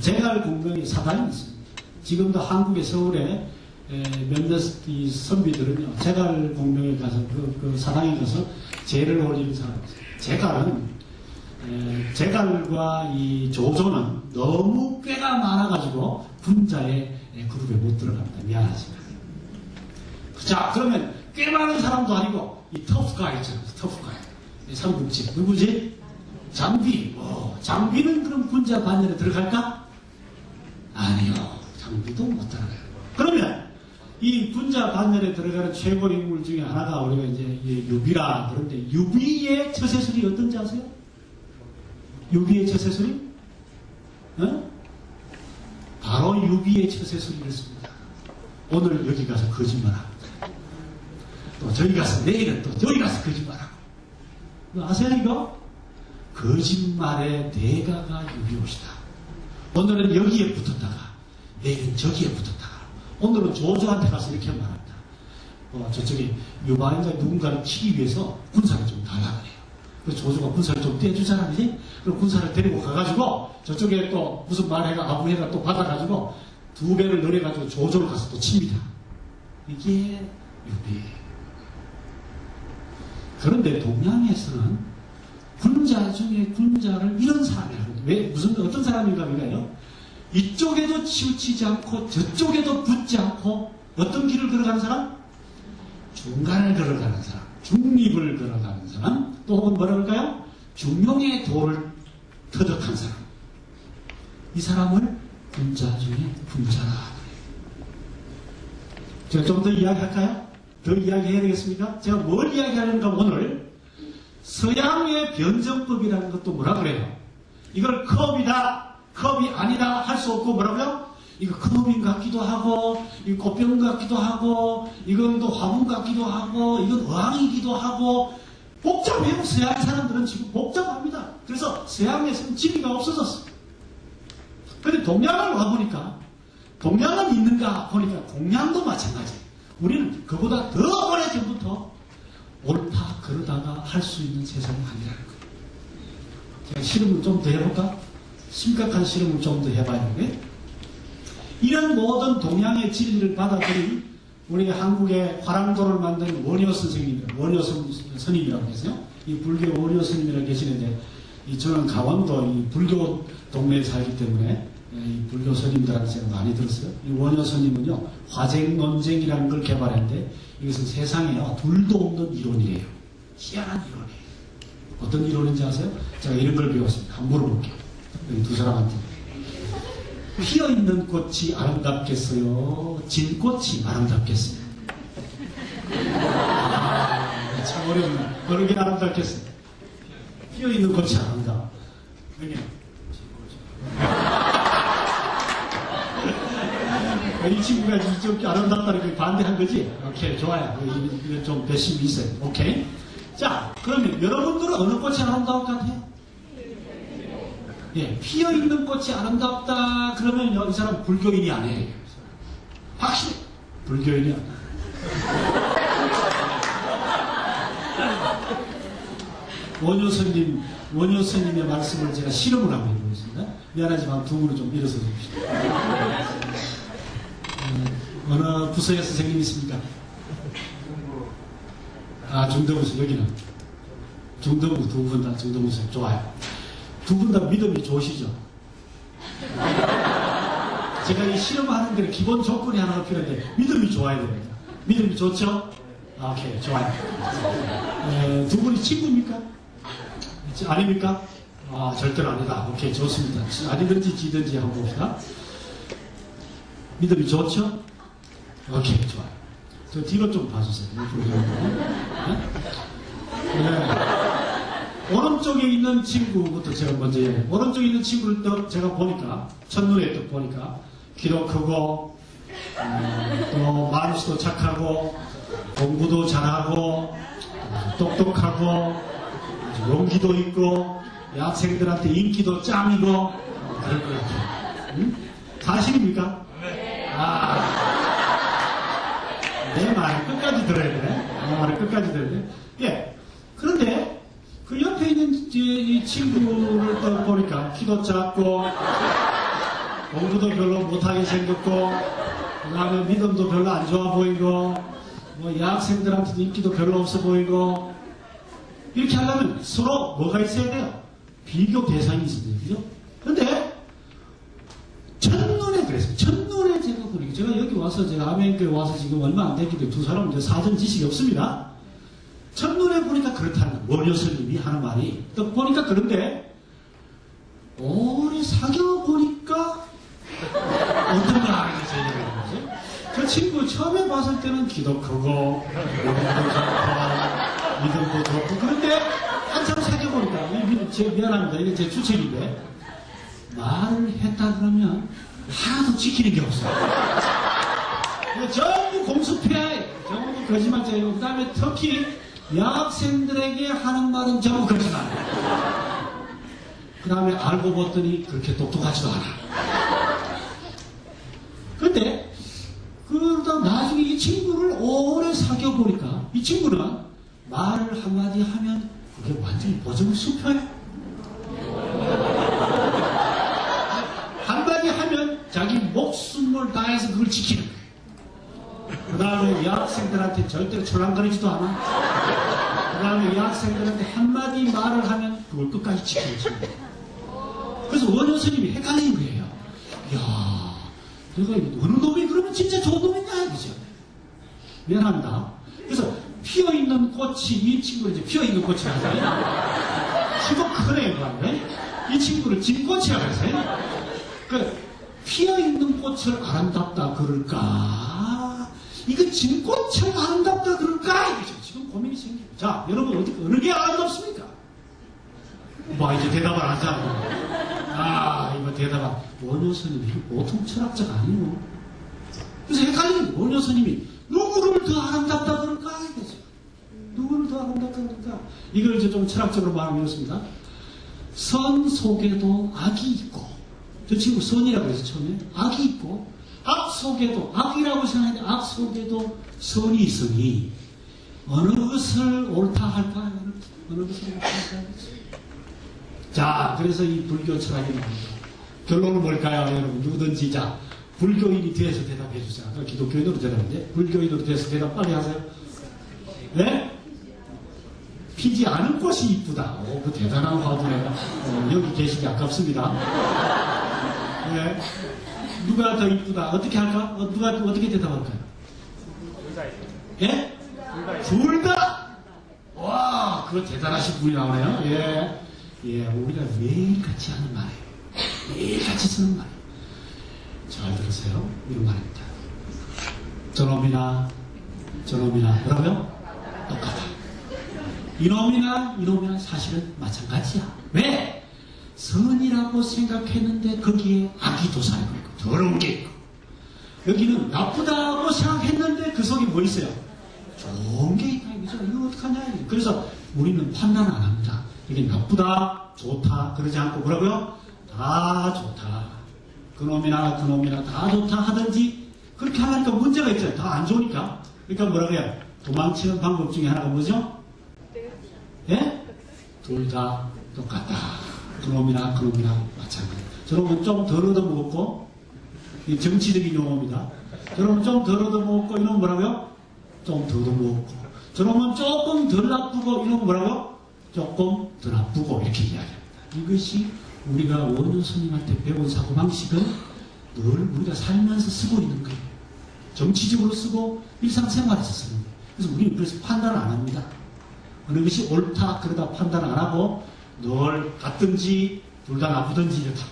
제갈공명의 사당이 있습니다. 지금도 한국의 서울에 몇몇 이 선비들은요, 제갈공명에 가서, 그 사당에 가서 제를 올리는 사람이에요. 제갈과 이 조조는 너무 꾀가 많아가지고 군자의 그룹에 못 들어갑니다. 미안하지만. 자, 그러면 꽤 많은 사람도 아니고 이 터프가 있죠. 터프가. 삼국지. 누구지? 장비. 장비는 그럼 군자 반열에 들어갈까? 아니요. 장비도 못 들어가요. 그러면 이 군자 반열에 들어가는 최고 인물 중에 하나가 우리가 이제 유비라 그런데 유비의 처세술이 어떤지 아세요? 유비의 처세술이? 바로 유비의 처세술이 이렇습니다. 오늘 여기 가서 거짓말합니다. 또 저기 가서 내일은 또 저기 가서 거짓말하고. 아세요 이거? 거짓말의 대가가 유비옷이다. 오늘은 여기에 붙었다가 내일은 저기에 붙었다가 오늘은 조조한테 가서 이렇게 말한다. 저쪽에 유바인가 누군가를 치기 위해서 군사를 좀 달라 그래요. 그래서 조조가 군사를 좀 떼주잖아, 그지? 그럼 군사를 데리고 가가지고 저쪽에 또 무슨 말해가 아부해가 또 받아가지고 2배를 늘려가지고 조조를 가서 또 칩니다. 이게 유비예요. 그런데 동양에서는 군자 중에 군자를 이런 사람이라고. 왜? 무슨 어떤 사람인가 보니까요. 이쪽에도 치우치지 않고 저쪽에도 붙지 않고 어떤 길을 걸어가는 사람? 중간을 걸어가는 사람. 중립을 걸어가는 사람. 또 혹은 뭐라 그럴까요? 중용의 도를 터득한 사람. 이 사람을 군자 중에 군자라 그래요. 제가 좀 더 이야기할까요? 더 이야기해야 되겠습니까? 제가 뭘 이야기하려는가 오늘 서양의 변정법이라는 것도 뭐라 그래요? 이걸 컵이다, 컵이 아니다 할 수 없고 뭐라고요? 이거 컵인 같기도 하고, 이거 꽃병 같기도 하고, 이건 또 화분 같기도 하고, 이건 어항이기도 하고, 복잡해요. 서양 사람들은 지금 복잡합니다. 그래서 서양에서는 진리가 없어졌어요. 근데 동양을 와보니까, 동양은 있는가 보니까 동양도 마찬가지예요. 우리는 그보다 더 오래전부터 옳다 그러다가 할 수 있는 세상이 아니라는 거예요. 제가 실험을 좀 더 해볼까? 심각한 실험을 좀 더 해봐야 돼. 이런 모든 동양의 진리를 받아들인 우리 한국의 화랑도를 만든 원효 선생님이라고, 원효 스님이라고 계세요. 이 불교 원효 스님이라고 계시는데, 저는 강원도 이 불교 동네에 살기 때문에 이 불교 스님들한테 제가 많이 들었어요. 이 원효 스님은요, 화쟁 논쟁이라는 걸 개발했는데, 이것은 세상에요, 둘도 없는 이론이에요. 희한한 이론이에요. 어떤 이론인지 아세요? 제가 이런 걸 배웠습니다. 한번 물어볼게요. 여기 두 사람한테. 피어있는 꽃이 아름답겠어요? 진 꽃이 아름답겠어요? 참 어렵네. 어느 게 아름답겠어요? 피어있는 꽃이 아름다워. 여기. 이 친구가 이쪽 아름답다는 반대한 거지? 오케이, 좋아요. 이거 좀 배심이 있어요. 오케이. 자, 그러면 여러분들은 어느 꽃이 아름다울 것 같아요? 예, 피어있는 꽃이 아름답다 그러면 이 사람 불교인이 아니에요. 확실히 불교인이 아니에요. 원효 스님의 말씀을 제가 실험을 한번 해보겠습니다. 미안하지만 두 분은 좀 밀어서 줍시다. 어느 부서의 선생님 있습니까? 아, 중도부서, 여기는. 중도부 두 분 다 중도부서. 좋아요. 두 분 다 믿음이 좋으시죠? 제가 이 실험하는 데는 기본 조건이 하나가 필요한데, 믿음이 좋아야 됩니다. 믿음이 좋죠? 아, 오케이, 좋아요. 두 분이 친구입니까? 아닙니까? 아, 절대로 아니다. 오케이, 좋습니다. 아니든지 지든지 한번 봅시다. 믿음이 좋죠? 오케이, 좋아요. 저 뒤로 좀 봐주세요. 네. 오른쪽에 있는 친구부터 제가 먼저 얘기해요. 오른쪽에 있는 친구를 또 제가 보니까, 첫눈에 또 보니까, 키도 크고, 또 마음씨도 착하고, 공부도 잘하고, 똑똑하고, 용기도 있고, 학생들한테 인기도 짱이고, 그럴 것 같아요. 응? 사실입니까? 네. 내 말을 끝까지 들어야 돼. 내 말을 끝까지 들어야 돼. 예. 그런데, 그 옆에 있는 이 친구를 또 보니까, 키도 작고, 공부도 별로 못하게 생겼고, 그 다음에 믿음도 별로 안 좋아 보이고, 뭐, 여학생들한테도 인기도 별로 없어 보이고, 이렇게 하려면 서로 뭐가 있어야 돼요? 비교 대상이 있어야 돼요. 그죠? 근데, 첫눈에 그랬어요. 첫눈에 제가 보니까, 제가 여기 와서, 제가 아멘교회 와서 지금 얼마 안 됐기 때문에 두 사람은 이제 사전 지식이 없습니다. 첫눈에 보니까 그렇다는 거예요. 원효 스님이 하는 말이. 또 보니까 그런데, 오래 사귀어 보니까, 어떤 걸 하는 거죠? 거지? 그 친구 처음에 봤을 때는 기도 크고, 용기도 좋고, 믿음도 좋고, 그런데 한참 사귀어보니까, 미안합니다. 이게 제 주책인데, 말을 했다 그러면 하나도 지키는 게 없어요. 전부 공수패, 전부 거짓말쟁이고, 그 다음에 특히 여학생들에게 하는 말은 전부 거짓말. 그 다음에 알고 봤더니 그렇게 똑똑하지도 않아. 근데, 그러다 나중에 이 친구를 오래 사귀어보니까, 이 친구는 말을 한마디 하면 그게 완전히 보정을 숲혀요. 한마디 하면 자기 목숨을 다해서 그걸 지키는 거예요. 그 다음에 여학생들한테 절대로 초랑거리지도 않아. 그 다음에 여학생들한테 한마디 말을 하면 그걸 끝까지 지키는 거예요. 그래서 원효 스님이 헷갈리는 거예요. 이야, 내가 어느 놈이 그러면 진짜 좋은 놈인가? 그죠? 미안합니다. 그래서 피어있는 꽃이, 이 친구를 이제 피어있는 꽃이라고 하잖아요. 키도 크네, 이 친구를 진꽃이라고 하세요. 그, 피어있는 꽃을 아름답다 그럴까? 이거 진꽃을 아름답다 그럴까? 이거죠. 지금 고민이 생겨요. 자, 여러분, 어느 게 아름답습니까? 뭐, 이제 대답을 안 하고. 이거 대답은, 원효 스님이 보통 철학자가 아니고. 그래서 헷갈리는 원효 스님이 누구를 더 아름답다 그럴까? 이거죠. 누구를 더 아름답다 그럴까? 이걸 이제 좀 철학적으로 말하면 이렇습니다. 선 속에도 악이 있고, 저 친구 선이라고 해서 처음에 악이 있고, 악 속에도, 악이라고 생각하는데 악 속에도 선이 있으니, 어느 것을 옳다 할까? 어느 것을 옳다 할까? 자, 그래서 이 불교 철학이 나옵니다. 결론은 뭘까요, 여러분? 누구든지, 자, 불교인이 돼서 대답해 주세요. 아까 기독교인으로 대답했는데, 불교인으로 돼서 대답 빨리 하세요. 네? 피지 않은 꽃이 이쁘다. 오, 그 대단한 화두네요. 여기 계시기 아깝습니다. 네. 누가 더 이쁘다? 어떻게 할까? 누가 어떻게 대답할까요? 예? 둘 다! 와, 그거 대단하신 분이 나오네요. 예. 예, 우리가 매일같이 하는 말이에요. 매일같이 쓰는 말이에요. 잘 들으세요. 이런 말입니다. 저놈이나 여러분 똑같아. 이놈이나 사실은 마찬가지야. 왜? 선이라고 생각했는데 거기에 악이 도사리고 있고 더러운 게 있고, 여기는 나쁘다고 생각했는데 그 속에 뭐 있어요? 좋은 게 있다 이거죠. 이거 어떡하냐. 그래서 우리는 판단 안 합니다. 이게 나쁘다, 좋다 그러지 않고 뭐라고요? 다 좋다. 그놈이나 다 좋다 하든지 그렇게 하니까 문제가 있잖아요. 다 안 좋으니까. 그러니까 뭐라고 해요? 도망치는 방법 중에 하나가 뭐죠? 예? 둘 다 똑같다. 그놈이나 마찬가지. 저러면 좀 덜 얻어먹었고, 이 정치적인 용어입니다. 저러면 좀 덜 얻어먹었고, 이놈은 뭐라고요? 좀 더 얻어먹었고. 저러면 조금 덜 나쁘고, 이놈은 뭐라고요? 조금 더 나쁘고, 이렇게 이야기합니다. 이것이 우리가 원효 스님한테 배운 사고방식은 늘 우리가 살면서 쓰고 있는 거예요. 정치적으로 쓰고, 일상생활에서 쓰는 거예요. 그래서 우리는 그래서 판단을 안 합니다. 어느 것이 옳다, 그러다 판단 안 하고, 늘 같든지, 둘 다 나쁘든지 이렇다.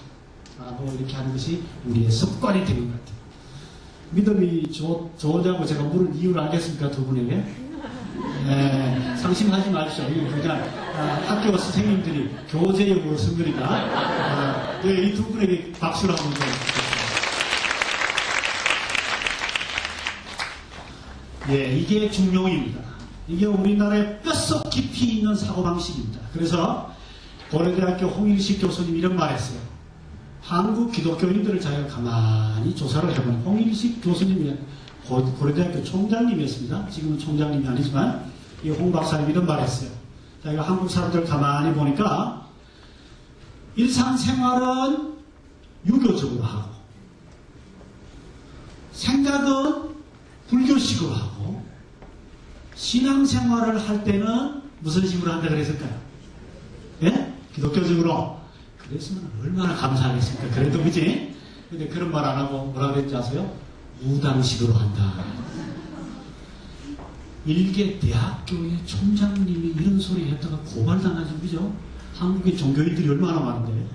라고 이렇게 하는 것이 우리의 습관이 되는 것 같아요. 믿음이 좋으냐고 제가 물은 이유를 알겠습니까, 두 분에게? 네, 상심하지 마십시오. 그냥 학교 선생님들이 교재용으로 쓴 거니까 이 두 분에게 박수를 한번 드리겠습니다. 예, 이게 중용입니다. 이게 우리나라의 뼛속 깊이 있는 사고방식입니다. 그래서 고려대학교 홍일식 교수님 이런 말 했어요. 한국 기독교인들을 자기가 가만히 조사를 해보면 홍일식 교수님이 고려대학교 총장님이었습니다. 지금은 총장님이 아니지만 이 홍 박사님 이런 말 했어요. 자기가 한국 사람들 가만히 보니까 일상생활은 유교적으로 하고 생각은 불교식으로 하고 신앙생활을 할 때는 무슨 식으로 한다 그랬을까요? 예? 기독교적으로. 그랬으면 얼마나 감사하겠습니까? 그래도 그지? 근데 그런 말 안 하고 뭐라 그랬지 아세요? 무당식으로 한다. 일개 대학교의 총장님이 이런 소리 했다가 고발당하죠. 그죠? 한국의 종교인들이 얼마나 많은데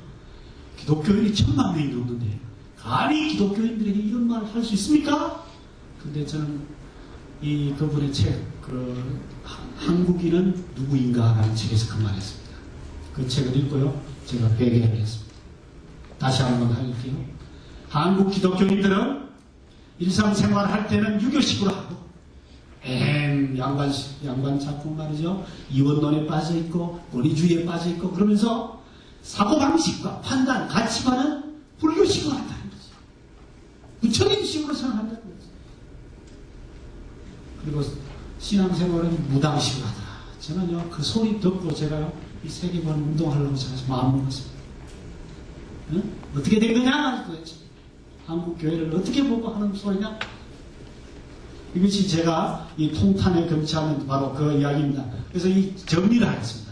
기독교인이 1000만 명이 넘는데 감히 기독교인들에게 이런 말을 할 수 있습니까? 근데 저는 그분의 책, 한국인은 누구인가 라는 책에서 그 말 했습니다. 그 책을 읽고요. 제가 배경을 했습니다. 다시 한번 할게요. 한국 기독교인들은 일상생활 할 때는 유교식으로 하고 양반 작품 말이죠. 이원론에 빠져있고 권위주의에 빠져있고 그러면서 사고방식과 판단, 가치관은 불교식으로 한다는 거죠. 부처님식으로 생각한다는 거죠. 그리고 신앙생활은 무당식으로 하다. 저는요 그 소리 듣고 제가 이 세계관 운동하려고 제가 마음 먹었습니다. 응? 어떻게 된 거냐? 도대체 한국 교회를 어떻게 보고 하는 소리냐? 이것이 제가 이 통탄에 금치하는 바로 그 이야기입니다. 그래서 이 정리를 하겠습니다.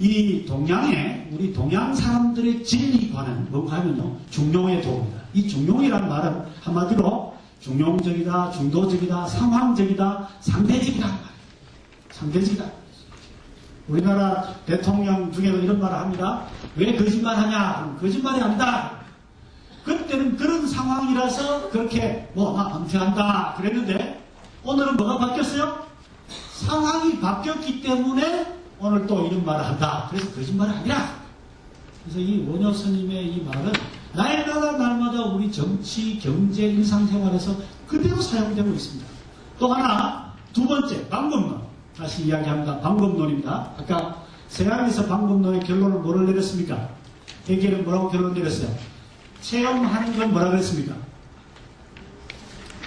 이 동양의 우리 동양 사람들의 진리관은 뭔가 하면요 중용의 도입니다. 이 중용이라는 말은 한마디로 중용적이다, 중도적이다, 상황적이다, 상대적이다 말이에요. 상대적이다. 우리나라 대통령 중에도 이런 말을 합니다. 왜 거짓말하냐? 거짓말이 아니다. 그때는 그런 상황이라서 그렇게 나 은퇴한다 그랬는데 오늘은 뭐가 바뀌었어요? 상황이 바뀌었기 때문에 오늘 또 이런 말을 한다. 그래서 거짓말이 아니라. 그래서 이 원효 스님의 이 말은 날마다 우리 정치, 경제, 일상생활에서 그대로 사용되고 있습니다. 또 하나, 두 번째, 방법론. 다시 이야기합니다. 방법론입니다. 아까 서양에서 방법론의 결론을 뭐를 내렸습니까? 해결은 뭐라고 결론 내렸어요? 체험하는 건 뭐라 그랬습니까?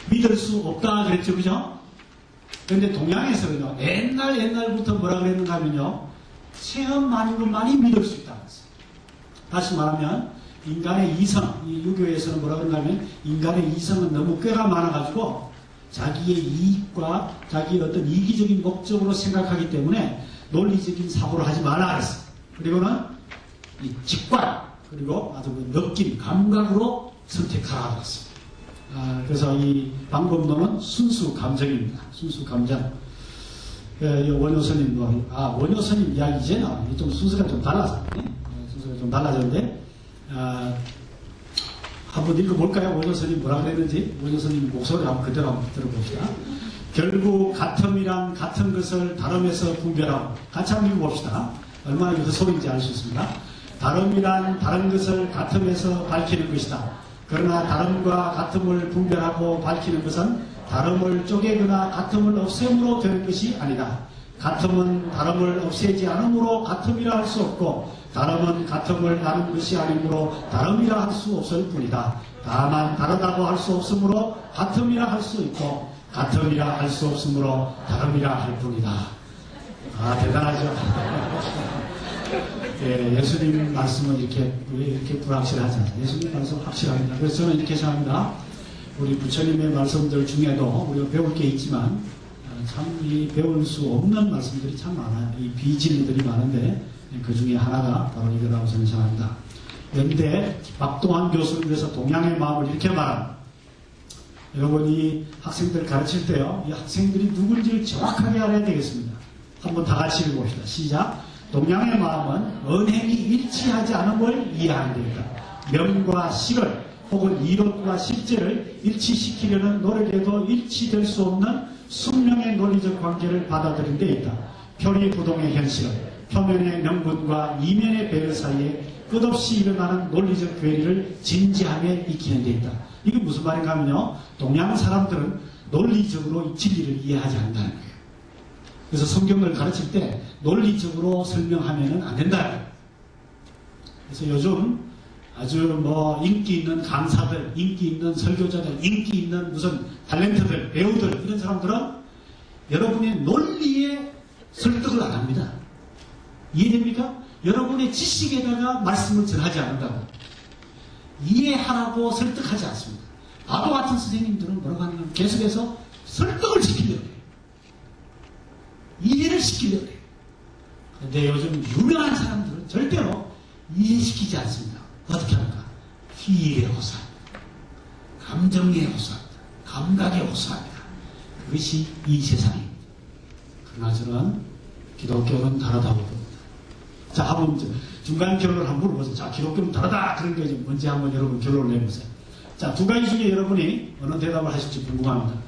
믿을 수 없다 그랬죠. 그죠? 그런데 동양에서는요, 옛날부터 뭐라 그랬는가 하면요, 체험하는 것만이 믿을 수 있다 그랬어요. 다시 말하면, 인간의 이성, 이 유교에서는 뭐라 그랬나 하면, 인간의 이성은 너무 꾀가 많아가지고, 자기의 이익과 자기의 어떤 이기적인 목적으로 생각하기 때문에 논리적인 사고를 하지 말라 그랬어요. 그리고는 이 직관, 그리고 아주 그 느낌, 감각으로 선택하라 그랬습니다. 그래서 이 방법론은 순수 감정입니다. 순수 감정. 원효 스님, 원효 스님 이야기 이제는 좀 순서가 좀 달라서, 순서가 좀 달라졌는데, 한번 읽어볼까요? 원효 스님 뭐라 그랬는지. 원효 스님 목소리 한번 그대로 한번 들어봅시다. 결국 같음이란 같은 것을 다름에서 분별하고, 같이 한번 읽어봅시다. 얼마나 그 소리인지 알 수 있습니다. 다름이란 다른 것을 같음에서 밝히는 것이다. 그러나 다름과 같음을 분별하고 밝히는 것은 다름을 쪼개거나 같음을 없앰으로 되는 것이 아니다. 같음은 다름을 없애지 않으므로 같음이라 할 수 없고 다름은 같음을 나눈 것이 아니므로 다름이라 할 수 없을 뿐이다. 다만 다르다고 할 수 없으므로 같음이라 할 수 있고 같음이라 할 수 없으므로 다름이라 할 뿐이다. 아, 대단하죠. 예, 예수님 말씀은 왜 이렇게 불확실하지 않아요? 예수님 말씀 확실합니다. 그래서 저는 이렇게 생각합니다. 우리 부처님의 말씀들 중에도 우리가 배울 게 있지만 참 이 배울 수 없는 말씀들이 참 많아요. 이 비진리들이 많은데 그 중에 하나가 바로 이거라고 저는 생각합니다. 연대 박동환 교수를 위해서 동양의 마음을 이렇게 말합니다. 여러분이 학생들 가르칠 때요, 이 학생들이 누군지를 정확하게 알아야 되겠습니다. 한번 다 같이 읽어봅시다. 시작. 동양의 마음은 언행이 일치하지 않음을 이해하는 데이다. 명과 실을 혹은 이론과 실제를 일치시키려는 노력에도 일치될 수 없는 숙명의 논리적 관계를 받아들인 데 있다. 표리부동의 현실은 표면의 명분과 이면의 배려 사이에 끝없이 일어나는 논리적 괴리를 진지하게 익히는 데 있다. 이게 무슨 말인가 하면요, 동양 사람들은 논리적으로 이 진리를 이해하지 않는다는 거예요. 그래서 성경을 가르칠 때 논리적으로 설명하면 안 된다. 그래서 요즘 아주 인기 있는 강사들, 인기 있는 설교자들, 인기 있는 무슨 탤런트들, 배우들, 이런 사람들은 여러분의 논리에 설득을 안 합니다. 이해됩니까? 여러분의 지식에다가 말씀을 전하지 않는다고. 이해하라고 설득하지 않습니다. 바보 같은 선생님들은 뭐라고 하냐면 계속해서 설득을 시키려고 해요. 이해를 시키려고 해요. 그런데 요즘 유명한 사람들은 절대로 이해시키지 않습니다. 어떻게 합니까? 피일에 호소합니다. 감정에 호소합니다. 감각에 호소합니다. 그것이 이 세상입니다. 그러나 저는 기독교는 다르다고 봅니다. 자, 한번 중간 결론을 한번 물어보세요. 자, 기독교는 다르다. 그런 게 뭔지 한번 여러분 결론을 내보세요. 자, 두 가지 중에 여러분이 어느 대답을 하실지 궁금합니다.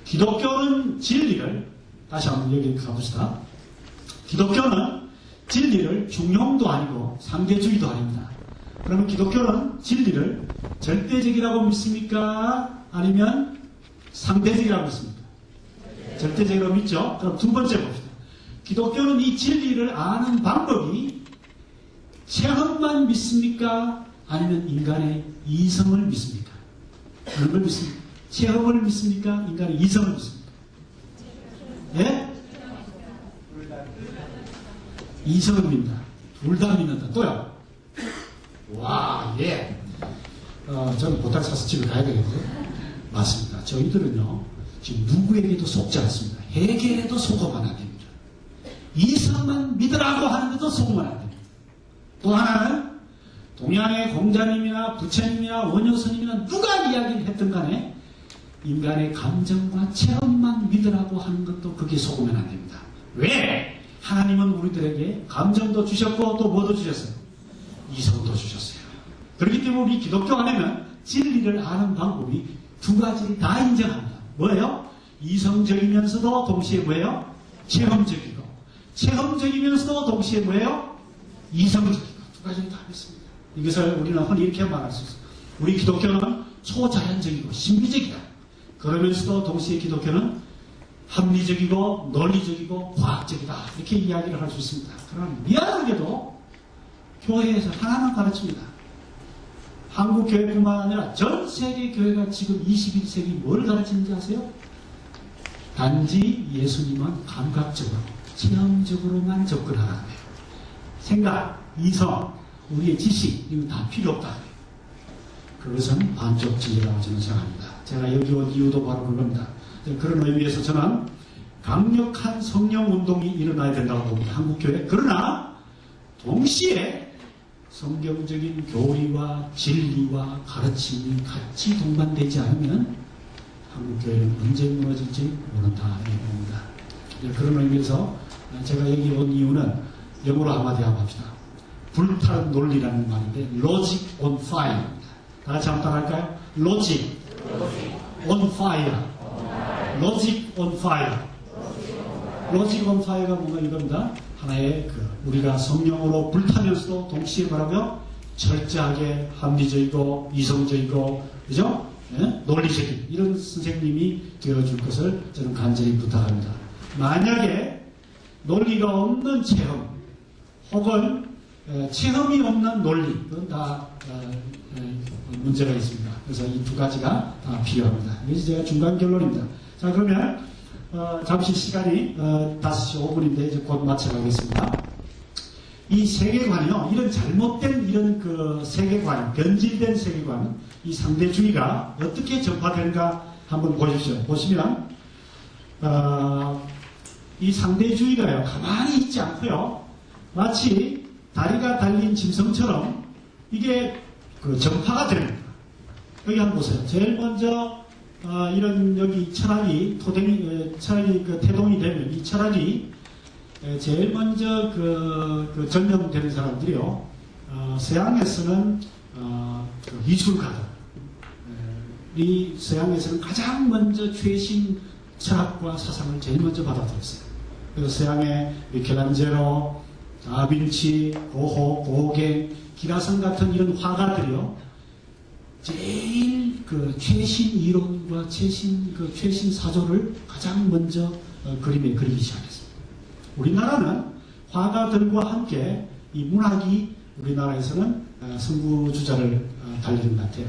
기독교는 진리를, 다시 한번 여기 가봅시다. 기독교는 진리를 중용도 아니고 상대주의도 아닙니다. 그러면 기독교는 진리를 절대적이라고 믿습니까? 아니면 상대적이라고 믿습니까? 절대적이라고 믿죠? 그럼 두 번째 봅시다. 기독교는 이 진리를 아는 방법이 체험만 믿습니까? 아니면 인간의 이성을 믿습니까? 어느 걸 믿습니까? 체험을 믿습니까? 인간의 이성을 믿습니까? 예? 이성을 믿는다. 둘 다 믿는다. 또요? 와, 예. 저는 보탁사스집에 가야 되겠죠? 맞습니다. 저희들은요, 지금 누구에게도 속지 않습니다. 해결에도 속으면 안 됩니다. 이성만 믿으라고 하는데도 속으면 안 됩니다. 또 하나는 동양의 공자님이나 부처님이나 원효스님이나 누가 이야기를 했든 간에 인간의 감정과 체험만 믿으라고 하는 것도 그게 속으면 안 됩니다. 왜? 하나님은 우리들에게 감정도 주셨고 또 뭐도 주셨어요? 이성도 주셨어요. 그렇기 때문에 우리 기독교 안에는 진리를 아는 방법이 두 가지를 다 인정합니다. 뭐예요? 이성적이면서도 동시에 뭐예요? 체험적이고, 체험적이면서도 동시에 뭐예요? 이성적이고, 두 가지를 다 믿습니다. 이것을 우리는 흔히 이렇게 말할 수 있어요. 우리 기독교는 초자연적이고 신비적이다. 그러면서도 동시에 기독교는 합리적이고 논리적이고 과학적이다. 이렇게 이야기를 할 수 있습니다. 그러나 미안하게도 교회에서 하나만 가르칩니다. 한국 교회뿐만 아니라 전 세계 교회가 지금 21세기 뭘 가르치는지 아세요? 단지 예수님은 감각적으로, 체험적으로만 접근하라는 거예요. 생각, 이성, 우리의 지식, 이건 다 필요 없다. 그것은 반쪽진리라고 저는 생각합니다. 제가 여기 온 이유도 바로 그겁니다. 그런 의미에서 저는 강력한 성령 운동이 일어나야 된다고 봅니다. 한국교회. 그러나 동시에 성경적인 교리와 진리와 가르침이 같이 동반되지 않으면 한국교회는 언제 무너질지 모른다. 이렇게 봅니다. 그런 의미에서 제가 여기 온 이유는 영어로 한마디 하고 합시다. 불타는 논리라는 말인데 Logic on Fire입니다. 다 같이 한번 따라할까요? Logic on Fire. Logic on Fire. Logic on Fire가 뭔가 이겁니다. 하나의 우리가 성령으로 불타면서도 동시에 뭐라고요? 철저하게 합리적이고 이성적이고 그죠? 예? 논리적인 이런 선생님이 되어줄 것을 저는 간절히 부탁합니다. 만약에 논리가 없는 체험 혹은 체험이 없는 논리 그건 다 문제가 있습니다. 그래서 이 두 가지가 다 필요합니다. 이게 제가 중간 결론입니다. 자, 그러면 잠시 시간이 5시 5분인데 이제 곧 마쳐가겠습니다. 이 세계관이요, 이런 잘못된 이런 그 세계관, 변질된 세계관, 이 상대주의가 어떻게 전파되는가 한번 보십시오. 보시면 이 상대주의가요, 가만히 있지 않고요, 마치 다리가 달린 짐승처럼 이게 그 전파가 됩니다. 여기 한번 보세요. 제일 먼저 이런 여기 철학이 철학이 그 태동이 되면 이 철학이 제일 먼저 그 전염되는 사람들이요. 서양에서는 그 미술가들. 이 서양에서는 가장 먼저 최신 철학과 사상을 제일 먼저 받아들였어요. 그래서 서양의 미켈란젤로, 다빈치, 고호, 고갱, 기라성 같은 이런 화가들이요. 제일 그 최신 이론과 최신 사조를 가장 먼저 그림에 그리기 시작했습니다. 우리나라는 화가들과 함께 이 문학이 우리나라에서는 선구주자를 달리는 것 같아요.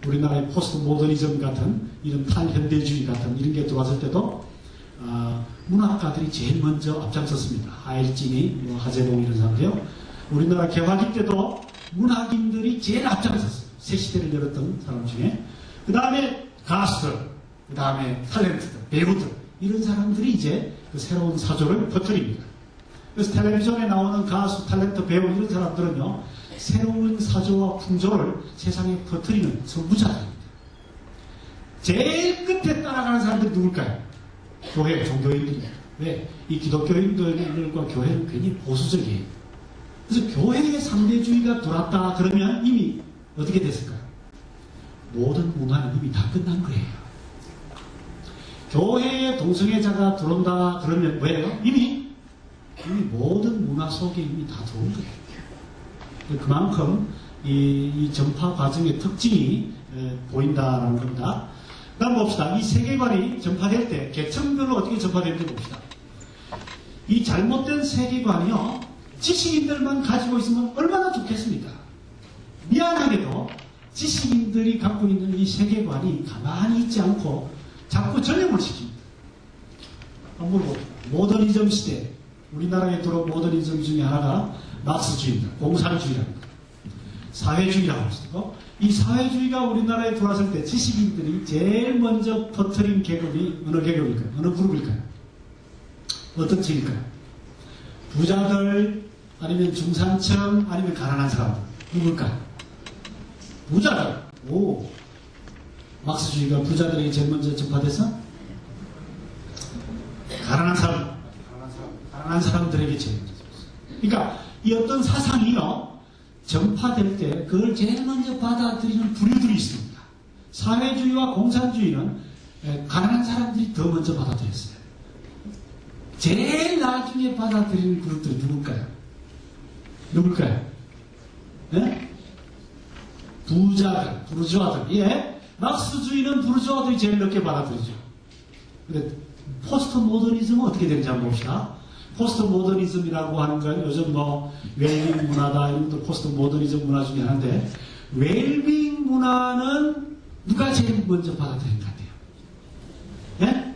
우리나라의 포스트 모더니즘 같은 이런 탈현대주의 같은 이런 게 들어왔을 때도 문학가들이 제일 먼저 앞장섰습니다. 하일진이, 하재봉 이런 사람들이요. 우리나라 개화기 때도 문학인들이 제일 앞장섰어요. 새 시대를 열었던 사람 중에. 그 다음에 가수들, 그 다음에 탤런트들, 배우들 이런 사람들이 이제 그 새로운 사조를 퍼뜨립니다. 그래서 텔레비전에 나오는 가수, 탤런트, 배우 이런 사람들은요, 새로운 사조와 풍조를 세상에 퍼뜨리는 선구자들입니다. 제일 끝에 따라가는 사람들이 누굴까요? 교회, 종교인들입니다. 왜? 이 기독교인들과 교회는 괜히 보수적이에요. 그래서 교회의 상대주의가 들어왔다 그러면 이미 어떻게 됐을까요? 모든 문화는 이미 다 끝난 거예요. 교회에 동성애자가 들어온다 그러면 뭐예요? 이미 모든 문화 속에 이미 다 들어온 거예요. 그만큼 이 전파 과정의 특징이 보인다라는 겁니다. 다음 봅시다. 이 세계관이 전파될 때 계층별로 어떻게 전파되는지 봅시다. 이 잘못된 세계관이요, 지식인들만 가지고 있으면 얼마나 좋겠습니까? 미안하게도 지식인들이 갖고 있는 이 세계관이 가만히 있지 않고 자꾸 전염을 시킵니다. 한번 봅시다. 모더니즘 시대, 우리나라에 들어온 모더니즘 중에 하나가 막스주의입니다. 공산주의랍니다. 사회주의라고 할 수 있고, 이 사회주의가 우리나라에 들어왔을 때 지식인들이 제일 먼저 퍼뜨린 계급이 어느 계급일까요? 어느 그룹일까요? 어떤 층일까요? 부자들, 아니면 중산층, 아니면 가난한 사람들. 누굴까요? 부자들. 오. 막스주의가 부자들에게 제일 먼저 전파돼서 가난한 사람들에게 제일 먼저 전파됐어요. 그러니까 이 어떤 사상이요, 전파될 때 그걸 제일 먼저 받아들이는 부류들이 있습니다. 사회주의와 공산주의는 가난한 사람들이 더 먼저 받아들였어요. 제일 나중에 받아들이는 그룹들이 누굴까요? 네? 부자들, 부르주아들. 예. 막스주의는 부르주아들이 제일 늦게 받아들이죠. 근데 포스트 모더니즘은 어떻게 되는지 한번 봅시다. 포스트 모더니즘이라고 하는 건 요즘 웰빙 문화다, 이런 것도 포스트 모더니즘 문화 중에 하나인데, 웰빙 문화는 누가 제일 먼저 받아들인 것 같아요? 예?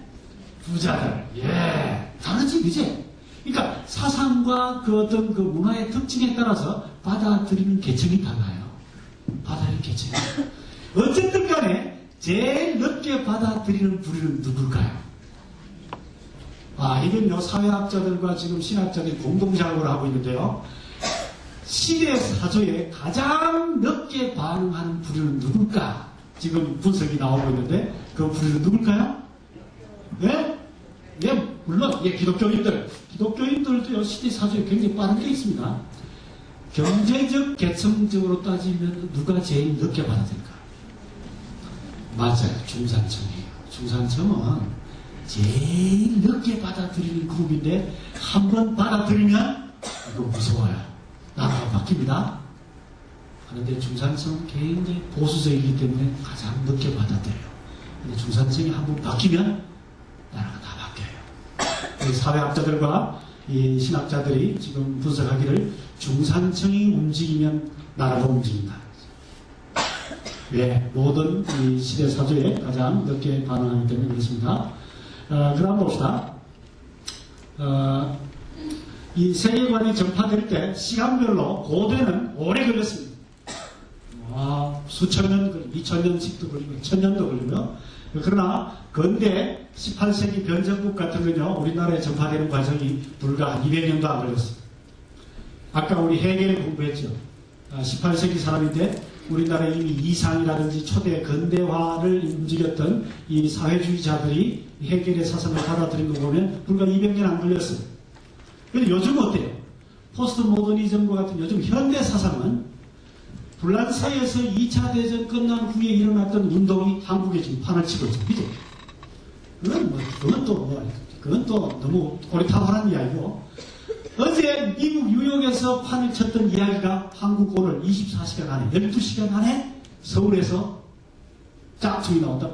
부자들. 예. 다르지, 그지? 그러니까 사상과 그 어떤 그 문화의 특징에 따라서 받아들이는 계층이 달라요. 받아들이는 계층이. 어쨌든 간에 제일 늦게 받아들이는 부류는 누굴까요? 이건요, 사회학자들과 지금 신학자들이 공동작업을 하고 있는데요. 시대 사조에 가장 늦게 반응하는 부류는 누굴까? 지금 분석이 나오고 있는데, 그 부류는 누굴까요? 네? 예, 물론, 예, 기독교인들도요, 시대 사조에 굉장히 빠른 게 있습니다. 경제적, 계층적으로 따지면 누가 제일 늦게 받아들일까? 맞아요. 중산층이에요. 중산층은 제일 늦게 받아들이는 그룹인데, 한번 받아들이면 이거 무서워요. 나라가 바뀝니다. 그런데 중산층은 굉장히 보수적이기 때문에 가장 늦게 받아들여요. 근데 중산층이 한번 바뀌면 나라가 다 바뀌어요. 사회학자들과 이 신학자들이 지금 분석하기를 중산층이 움직이면 나라가 움직인다. 왜? 모든 이 시대 사조에 가장 늦게 반응하기 때문에 그렇습니다. 그럼 봅시다. 이 세계관이 전파될 때 시간별로 고대는 오래 걸렸습니다. 수천 년, 2000년씩도 걸리고 1000년도 걸리고요. 그러나 근대 18세기 변정국 같은 건요, 우리나라에 전파되는 과정이 불과 한 200년도 안 걸렸습니다. 아까 우리 해겔 공부했죠. 18세기 사람인데 우리나라에 이미 이상이라든지 초대 근대화를 움직였던 이 사회주의자들이 해겔의 사상을 받아들인 거 보면 불과 200년 안 걸렸어요. 근데 요즘 어때요? 포스트 모더니즘과 같은 요즘 현대 사상은 불란서에서 2차 대전 끝난 후에 일어났던 운동이 한국에 지금 판을 치고 있죠. 그죠? 그건 또 너무 고리타분한 이야기고, 어제 미국 뉴욕에서 판을 쳤던 이야기가 한국 오늘 24시간 안에, 12시간 안에 서울에서 짝퉁이 나온다.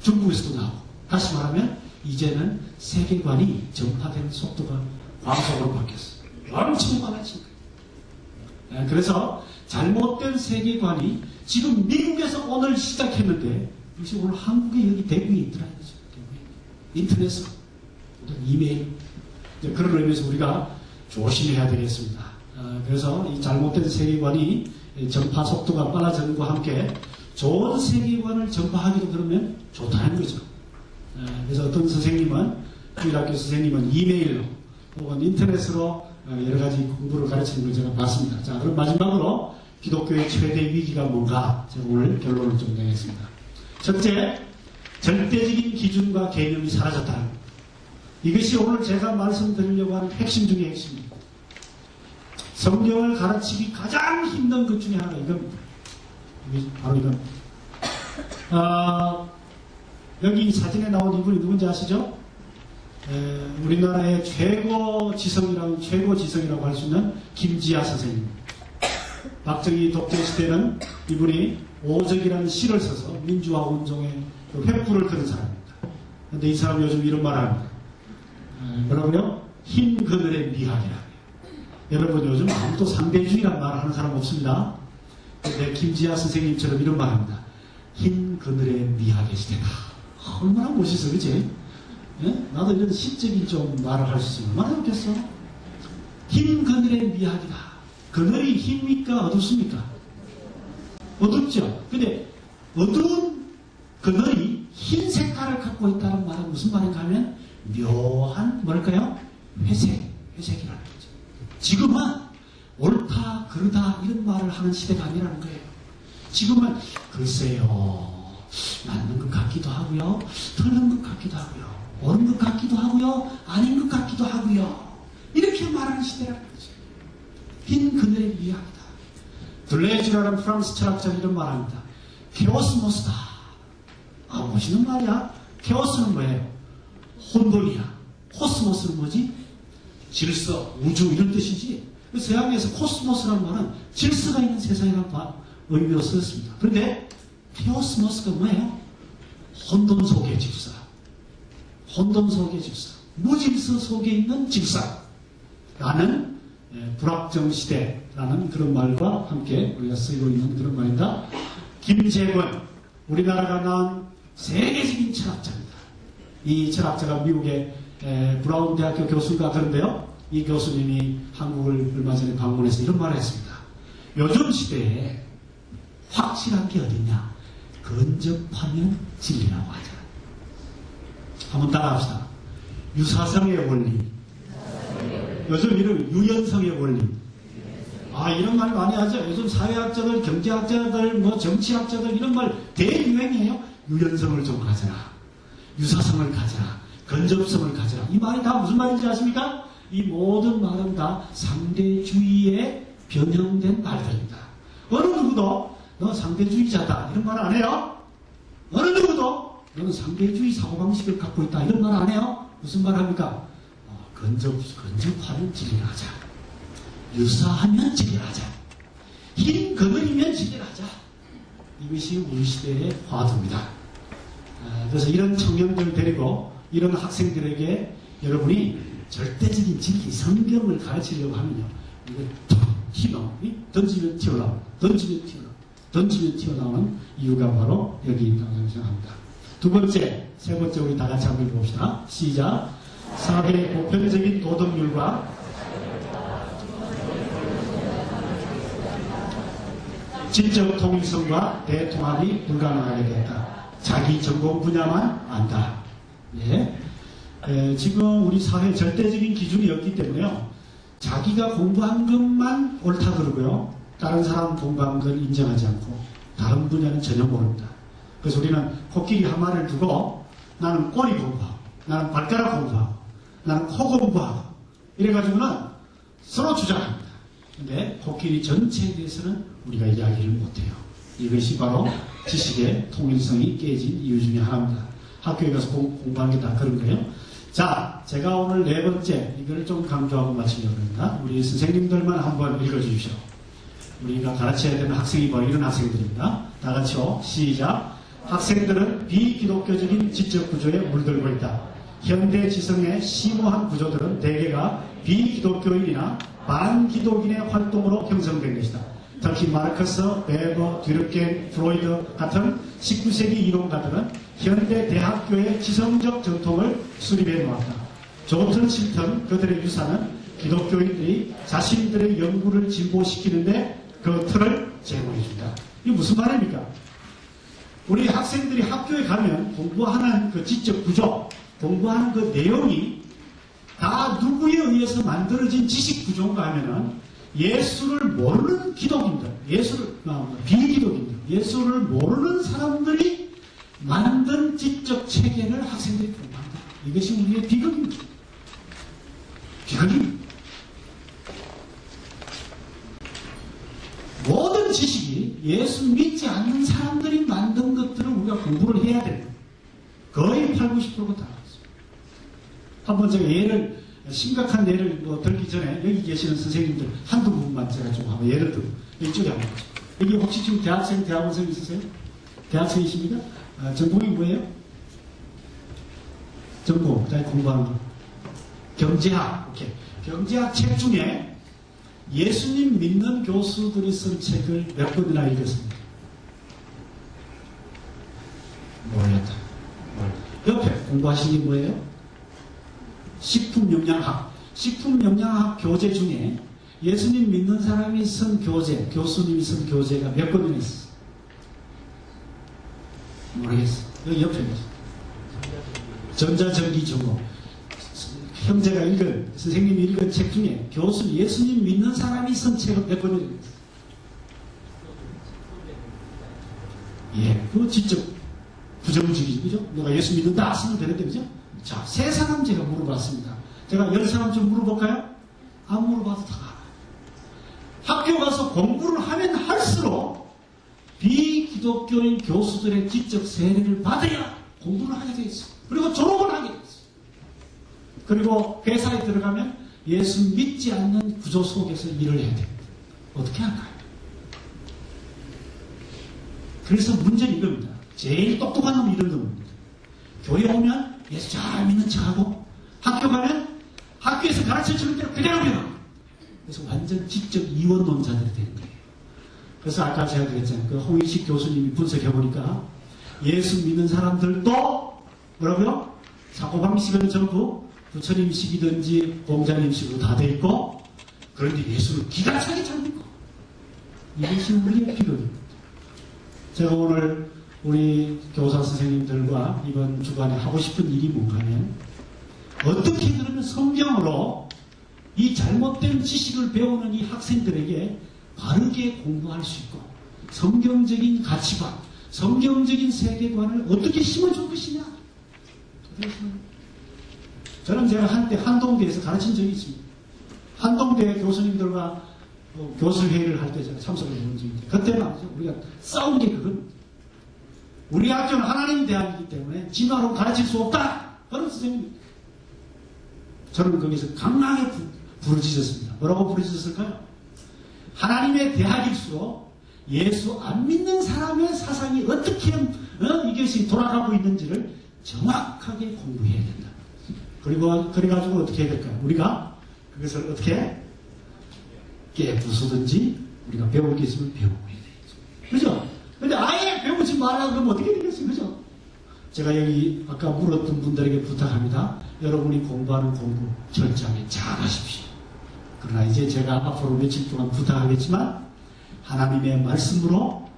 중국에서도 나오고. 다시 말하면 이제는 세계관이 전파되는 속도가 광속으로 바뀌었어요. 엄청 빨라진 거예요. 그래서 잘못된 세계관이 지금 미국에서 오늘 시작했는데, 역시 오늘 한국에 여기 대구에 있더라. 인터넷으로, 이메일. 그런 의미에서 우리가 조심해야 되겠습니다. 그래서 이 잘못된 세계관이 전파 속도가 빨라지는 것과 함께 좋은 세계관을 전파하기도 그러면 좋다는 거죠. 그래서 어떤 선생님은, 주일학교 선생님은 이메일로 혹은 인터넷으로 여러 가지 공부를 가르치는 걸 제가 봤습니다. 자, 그럼 마지막으로 기독교의 최대 위기가 뭔가 제가 오늘 결론을 좀 내겠습니다. 첫째, 절대적인 기준과 개념이 사라졌다는 것. 이것이 오늘 제가 말씀드리려고 하는 핵심 중의 핵심입니다. 성경을 가르치기 가장 힘든 것 중에 하나가 이겁니다. 바로 이겁니다. 여기 사진에 나온 이분이 누군지 아시죠? 우리나라의 최고 지성이라고 할 수 있는 김지아 선생님입니다. 박정희 독재 시대는 이분이 오적이라는 시를 써서 민주화 운동의 횃불을 드는 사람입니다. 그런데 이 사람이 요즘 이런 말을 합니다. 뭐라고요? 흰 그늘의 미학이라. 여러분 요즘 아무도 상대주의란 말을 하는 사람 없습니다. 근데 김지아 선생님처럼 이런 말 합니다. 흰 그늘의 미학의 시대다. 얼마나 멋있어, 그치? 예? 나도 이런 시적인 좀 말을 할 수 있으면 얼마나 좋겠어? 흰 그늘의 미학이다. 그늘이 흰입니까? 어둡습니까? 어둡죠? 근데 어두운 그늘이 흰 색깔을 갖고 있다는 말은 무슨 말인가 하면 묘한 뭐랄까요? 회색이라는 거죠. 지금은 옳다 그르다 이런 말을 하는 시대가 아니라는 거예요. 지금은 글쎄요, 맞는 것 같기도 하고요, 틀린 것 같기도 하고요, 옳은 것 같기도 하고요, 아닌 것 같기도 하고요, 이렇게 말하는 시대라는 거죠. 흰 그늘의 미학이다. 둘레주라는 프랑스 철학자는 이런 말합니다. 케오스모스다. 멋있는 말이야. 케오스는 뭐예요? 혼돈이야. 코스모스는 뭐지? 질서, 우주 이런 뜻이지. 서양에서 코스모스라는 말은 질서가 있는 세상이라는 의미로 쓰였습니다. 그런데 케오스모스가 뭐예요? 혼돈 속의 질서. 혼돈 속의 질서. 무질서 속에 있는 질서라는 불확정 시대라는 그런 말과 함께 우리가 쓰고 있는 그런 말입니다. 김재권, 우리나라가 낳은 세계적인 철학자입니다. 이 철학자가 미국의 브라운 대학교 교수인가 그런데요. 이 교수님이 한국을 얼마 전에 방문해서 이런 말을 했습니다. 요즘 시대에 확실한 게 어딨냐? 근접하면 진리라고 하잖아. 한번 따라합시다. 유사성의 원리. 요즘 이런 유연성의 원리. 이런 말 많이 하죠. 요즘 사회학자들, 경제학자들, 정치학자들 이런 말 대유행이에요. 유연성을 좀 가져라. 유사성을 가져라. 근접성을 가져라. 이 말이 다 무슨 말인지 아십니까? 이 모든 말은 다 상대주의에 변형된 말들입니다. 어느 누구도 너 상대주의자다 이런 말 안 해요. 어느 누구도 너는 상대주의 사고방식을 갖고 있다 이런 말 안 해요. 무슨 말 합니까? 근접하면 진리를 하자. 유사하면 진리를 하자. 힘 거느리면 진리를 하자. 이것이 우리 시대의 화두입니다. 그래서 이런 청년들 데리고 이런 학생들에게 여러분이 절대적인 진리, 성경을 가르치려고 하면요. 이거 툭 튀어 던지면 튀어나오고 던지면 튀어나오고 던지면 튀어나오는 이유가 바로 여기 있다고 생각합니다. 두 번째, 세 번째 우리 다 같이 한번 봅시다. 시작. 사회의 보편적인 도덕률과 지적 통일성과 대통합이 불가능하게 됐다. 자기 전공 분야만 안다. 예. 지금 우리 사회 절대적인 기준이 없기 때문에요. 자기가 공부한 것만 옳다 그러고요. 다른 사람 공부한 걸 인정하지 않고 다른 분야는 전혀 모릅니다. 그래서 우리는 코끼리 한 마리를 두고 나는 꼬리 공부하고 나는 발가락 공부하고 나는 코 공부하고 이래가지고는 서로 주장합니다. 근데 코끼리 전체에 대해서는 우리가 이야기를 못해요. 이것이 바로 지식의 통일성이 깨진 이유 중에 하나입니다. 학교에 가서 공부하는 게 다 그런 거예요. 자, 제가 오늘 네 번째 이걸 좀 강조하고 마치려고 합니다. 우리 선생님들만 한번 읽어주십시오. 우리가 가르쳐야 되는 학생이 바로 이런 학생들입니다. 다 같이요. 시작. 학생들은 비기독교적인 지적 구조에 물들고 있다. 현대 지성의 심오한 구조들은 대개가 비기독교인이나 반기독인의 활동으로 형성된 것이다. 특히 마르크스, 베버, 듀르켄, 프로이드 같은 19세기 이론가들은 현대 대학교의 지성적 전통을 수립해 놓았다. 조튼 실턴 그들의 유산은 기독교인들이 자신들의 연구를 진보시키는데 그 틀을 제공해준다. 이게 무슨 말입니까? 우리 학생들이 학교에 가면 공부하는 그 지적 구조, 공부하는 그 내용이 다 누구에 의해서 만들어진 지식 구조인가 하면은 예수를 모르는 기독인들, 비기독인들, 예수를 모르는 사람들이 만든 지적 체계를 학생들이 공부한다. 이것이 우리의 비극입니다. 비극입니다. 모든 지식이 예수 믿지 않는 사람들이 만든 것들을 우리가 공부를 해야 됩니다. 거의 80, 90%가 다. 한번 제가 심각한 예를 들기 전에 여기 계시는 선생님들 한두 분만 제가 좀 한번 예를 들어 이쪽에 한번 보죠. 여기 혹시 지금 대학생, 대학원생 있으세요? 대학생이십니까? 전공이 뭐예요? 전공, 자 공부하는 거. 경제학, 오케이. 경제학 책 중에 예수님 믿는 교수들이 쓴 책을 몇 번이나 읽었습니까? 모르겠다. 옆에 공부하시는 게 뭐예요? 식품영양학. 식품영양학 교재 중에 예수님 믿는 사람이 쓴 교재, 교수님이 쓴 교재가 몇 번이나 있어요? 모르겠어요. 여기 옆에 보세요. 전자전기 전공. 형제가 읽은, 선생님이 읽은 책 중에 예수님 믿는 사람이 쓴 책은 몇 번이나 있어요? 예, 그거 진짜 부정적이죠, 그죠? 내가 예수 믿는다 쓰면 되는데, 그죠? 자, 세 사람 제가 물어봤습니다. 제가 10사람 좀 물어볼까요? 안 물어봐도 다 알아요. 학교 가서 공부를 하면 할수록 비기독교인 교수들의 지적 세례를 받아야 공부를 하게 돼 있어요. 그리고 졸업을 하게 돼 있어요. 그리고 회사에 들어가면 예수 믿지 않는 구조 속에서 일을 해야 됩니다. 어떻게 할까요? 그래서 문제는 이겁니다. 제일 똑똑한 놈이 이런 놈입니다. 교회 오면 예수 잘 믿는 척하고 학교 가면 학교에서 가르쳐주는 대로 그대로 배워. 그래서 완전 지적 이원론자들이 되는 거예요. 그래서 아까 제가 그랬잖아요. 그 홍인식 교수님이 분석해보니까 예수 믿는 사람들도 뭐라고요? 사고방식은 전부 부처님식이든지 공자님식으로 다 돼 있고 그런데 예수를 기가 차게 잘 믿고 이것이 우리의 비극입니다. 제가 오늘 우리 교사 선생님들과 이번 주간에 하고 싶은 일이 뭔가 하면 어떻게 그러면 성경으로 이 잘못된 지식을 배우는 이 학생들에게 바르게 공부할 수 있고 성경적인 가치관, 성경적인 세계관을 어떻게 심어줄 것이냐. 저는 제가 한때 한동대에서 가르친 적이 있습니다. 한동대 교수님들과 교수회의를 할 때 제가 참석을 해본 적이 있는데 그때 말이죠. 우리가 싸운 게 그건 우리 학교는 하나님 대학이기 때문에 진화로 가르칠 수 없다. 그런 선생님입니다. 저는 거기서 강하게 부르짖었습니다. 뭐라고 부르짖었을까요? 하나님의 대학일수록 예수 안 믿는 사람의 사상이 어떻게 이것이 돌아가고 있는지를 정확하게 공부해야 된다. 그리고 그래가지고 어떻게 해야 될까요? 우리가 그것을 어떻게 깨부수든지 우리가 배울 게 있으면 배우고 해야 되죠. 그죠? 근데 아예 배우지 말라 그러면 어떻게 되겠어요? 그죠? 제가 여기 아까 물었던 분들에게 부탁합니다. 여러분이 공부하는 공부 철저하게 잘하십시오. 그러나 이제 제가 앞으로 며칠 동안 부탁하겠지만 하나님의 말씀으로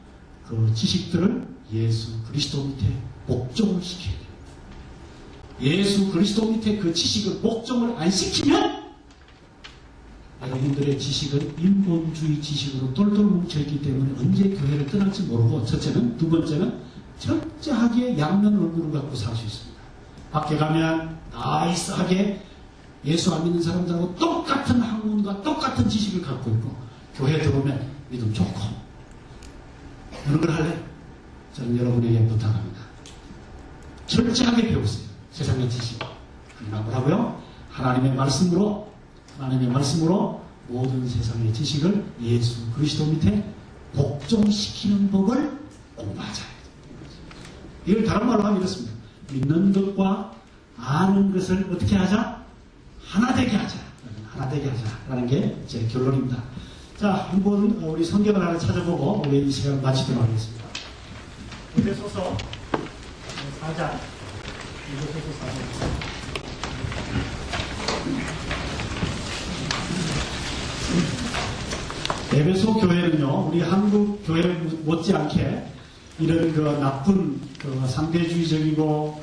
그 지식들을 예수 그리스도 밑에 복종을 시켜야 돼요. 예수 그리스도 밑에 그 지식을 복종을 안 시키면 여러분들의 지식은 인본주의 지식으로 똘똘 뭉쳐있기 때문에 언제 교회를 떠날지 모르고 첫째는, 두 번째는 철저하게 양면 얼굴을 갖고 살 수 있습니다. 밖에 가면 나이스하게 예수 안 믿는 사람들하고 똑같은 학문과 똑같은 지식을 갖고 있고 교회 들어오면 믿음 좋고 어느 걸 할래? 저는 여러분에게 부탁합니다. 철저하게 배우세요. 세상의 지식. 그러나 뭐라고요? 하나님의 말씀으로 모든 세상의 지식을 예수 그리스도 밑에 복종시키는 법을 공부하자. 이걸 다른 말로 하면 이렇습니다. 믿는 것과 아는 것을 어떻게 하자? 하나 되게 하자. 하나 되게 하자라는 게 제 결론입니다. 자, 한번 우리 성경을 하나 찾아보고 우리 이 시간을 마치도록 하겠습니다. 에베소서 4장. 에베소 교회는요, 우리 한국 교회 못지않게 이런 그 나쁜 그 상대주의적이고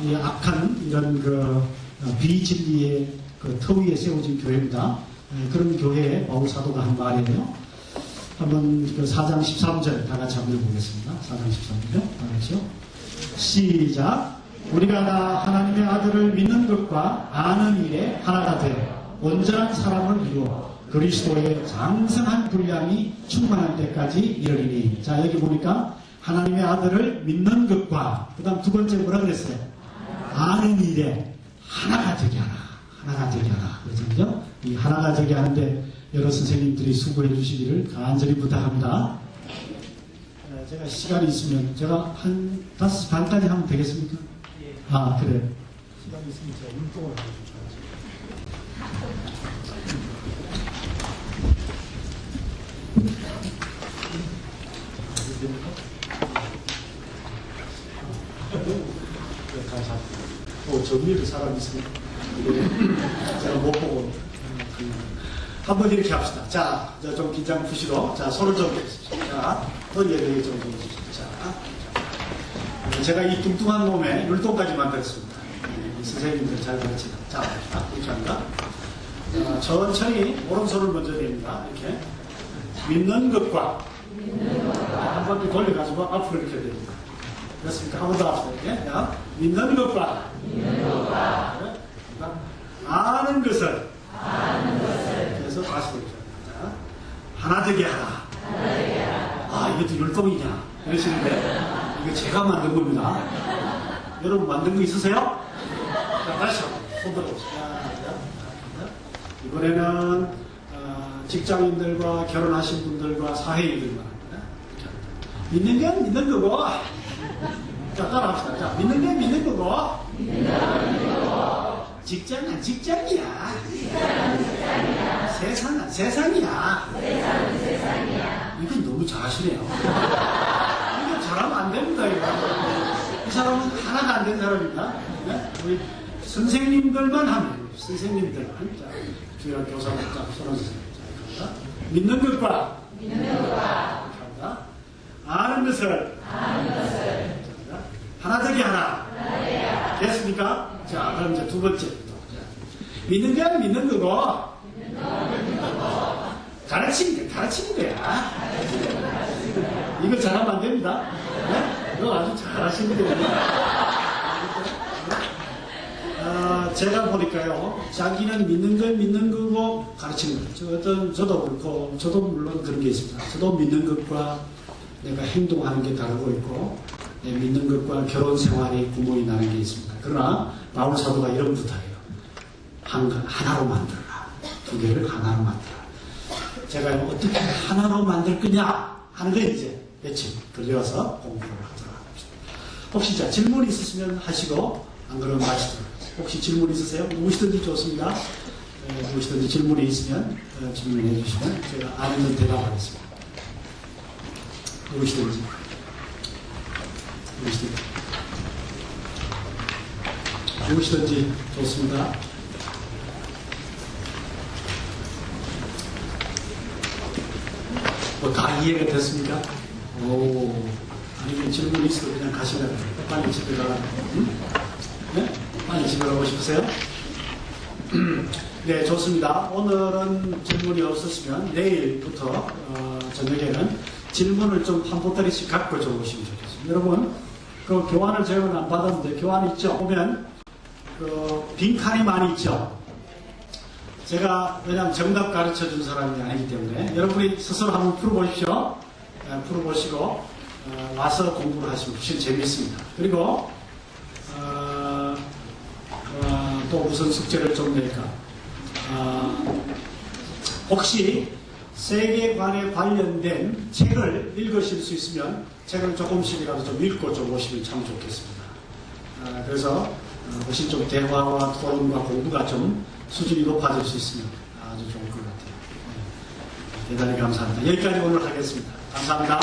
이 악한 이런 그 비진리의 그 터 위에 세워진 교회입니다. 그런 교회에 바울 사도가 한 말이에요. 한번 그 4장 13절 다 같이 한번 읽어보겠습니다. 4장 13절 다 같이요. 시작. 우리가 다 하나님의 아들을 믿는 것과 아는 일에 하나가 되어 온전한 사람을 이루어 그리스도의 장성한 분량이 충만할 때까지 이르리니. 자, 여기 보니까 하나님의 아들을 믿는 것과 그 다음 두 번째 뭐라 그랬어요? 아는 일에 하나가 되게 하라. 하나가 되게 하라. 그렇죠? 이 하나가 되게 하는데 여러 선생님들이 수고해 주시기를 간절히 부탁합니다. 제가 시간이 있으면 제가 한 5시 반까지 하면 되겠습니까? 아, 그래. 시간이 있으면 제가 운동을 해주죠. 정리를 사람이 있으면 제가 못 보고 한번 이렇게 합시다. 자, 좀 긴장 푸시고 자, 손을 좀 자, 허리에 좀 해주십시오. 자, 제가 이 뚱뚱한 놈에 율동까지 만들었습니다. 선생님들 잘 가르치다. 자, 이렇게 합니다. 천천히 오른손을 먼저 냅니다. 이렇게 믿는 것과 한 번 돌려가지고 앞으로 이렇게 됩니다. 그렇습니까? 한 번 더 합시다. 이렇게. 자, 믿는 것과 아는 것을 그래서 다시 보죠. 하나 되게 하라. 아, 이것도 율동이냐 이러시는데 이거 제가 만든 겁니다. 여러분 만든 거 있으세요? 자, 다시 손 들어보세요. 이번에는 직장인들과 결혼하신 분들과 사회인들만 합니다. 믿는 건 믿는 거고, 자, 따라합시다. 자, 믿는 건 믿는 거고, 직장은 직장이야. 세상은 세상이야. 이건 너무 잘하시네요. 이거 잘하면 안 됩니다. 이거. 이 사람은 하나가 안 된 사람입니다. 네? 우리 선생님들만 하면 선생님들만. 자, 주일학 교사부터 손원선생님. 믿는 것과 아는 것을 하나 되게 하라. 됐습니까? 자, 그럼 이제 두 번째. 믿는 건 믿는 거고, 가르치는 거야. 이거 잘하면 안 됩니다. 네? 이거 아주 잘하시는 거예요. 제가 보니까요, 자기는 믿는 건 믿는 거고 가르치는 거예요. 저도 그렇고, 저도 물론 그런 게 있습니다. 저도 믿는 것과 내가 행동하는 게 다르고 있고, 믿는 것과 결혼 생활이 구멍이 나는 게 있습니다. 그러나 바울 사도가 이런 부탁이에요. 하나로 만들어라. 두 개를 하나로 만들어라. 제가 어떻게 하나로 만들 거냐 하는 게 이제 며칠 걸려서 공부를 하도록 합니다. 혹시 자 질문이 있으시면 하시고 안 그러면 마시도록. 혹시 질문 있으세요? 누구시든지 좋습니다. 누구시든지 질문이 있으면 질문해 주시면 제가 아는 대답하겠습니다. 누구시든지. 누구시든지 좋습니다. 뭐 다 이해가 됐습니까? 오, 아니면 질문이 있어도 그냥 가시면 빨리 집에 가라. 응? 네? 빨리 집에 가고 싶으세요? 네, 좋습니다. 오늘은 질문이 없었으면 내일부터 저녁에는 질문을 좀 한 보따리씩 갖고 좀 오시면 좋겠습니다. 여러분, 그 교환을 제가 안 받았는데 교환 있죠? 보면 그 빈칸이 많이 있죠? 제가 왜냐하면 정답 가르쳐 준 사람이 아니기 때문에 여러분이 스스로 한번 풀어보십시오. 풀어보시고 와서 공부를 하시면 훨씬 재미있습니다. 그리고 또 무슨 숙제를 좀 낼까? 혹시 세계관에 관련된 책을 읽으실 수 있으면 책을 조금씩이라도 좀 읽고 좀 오시면 참 좋겠습니다. 그래서 훨씬 좀 대화와 토론과 공부가 좀 수준이 높아질 수 있으면 아주 좋을 것 같아요. 네. 대단히 감사합니다. 여기까지 오늘 하겠습니다. 감사합니다.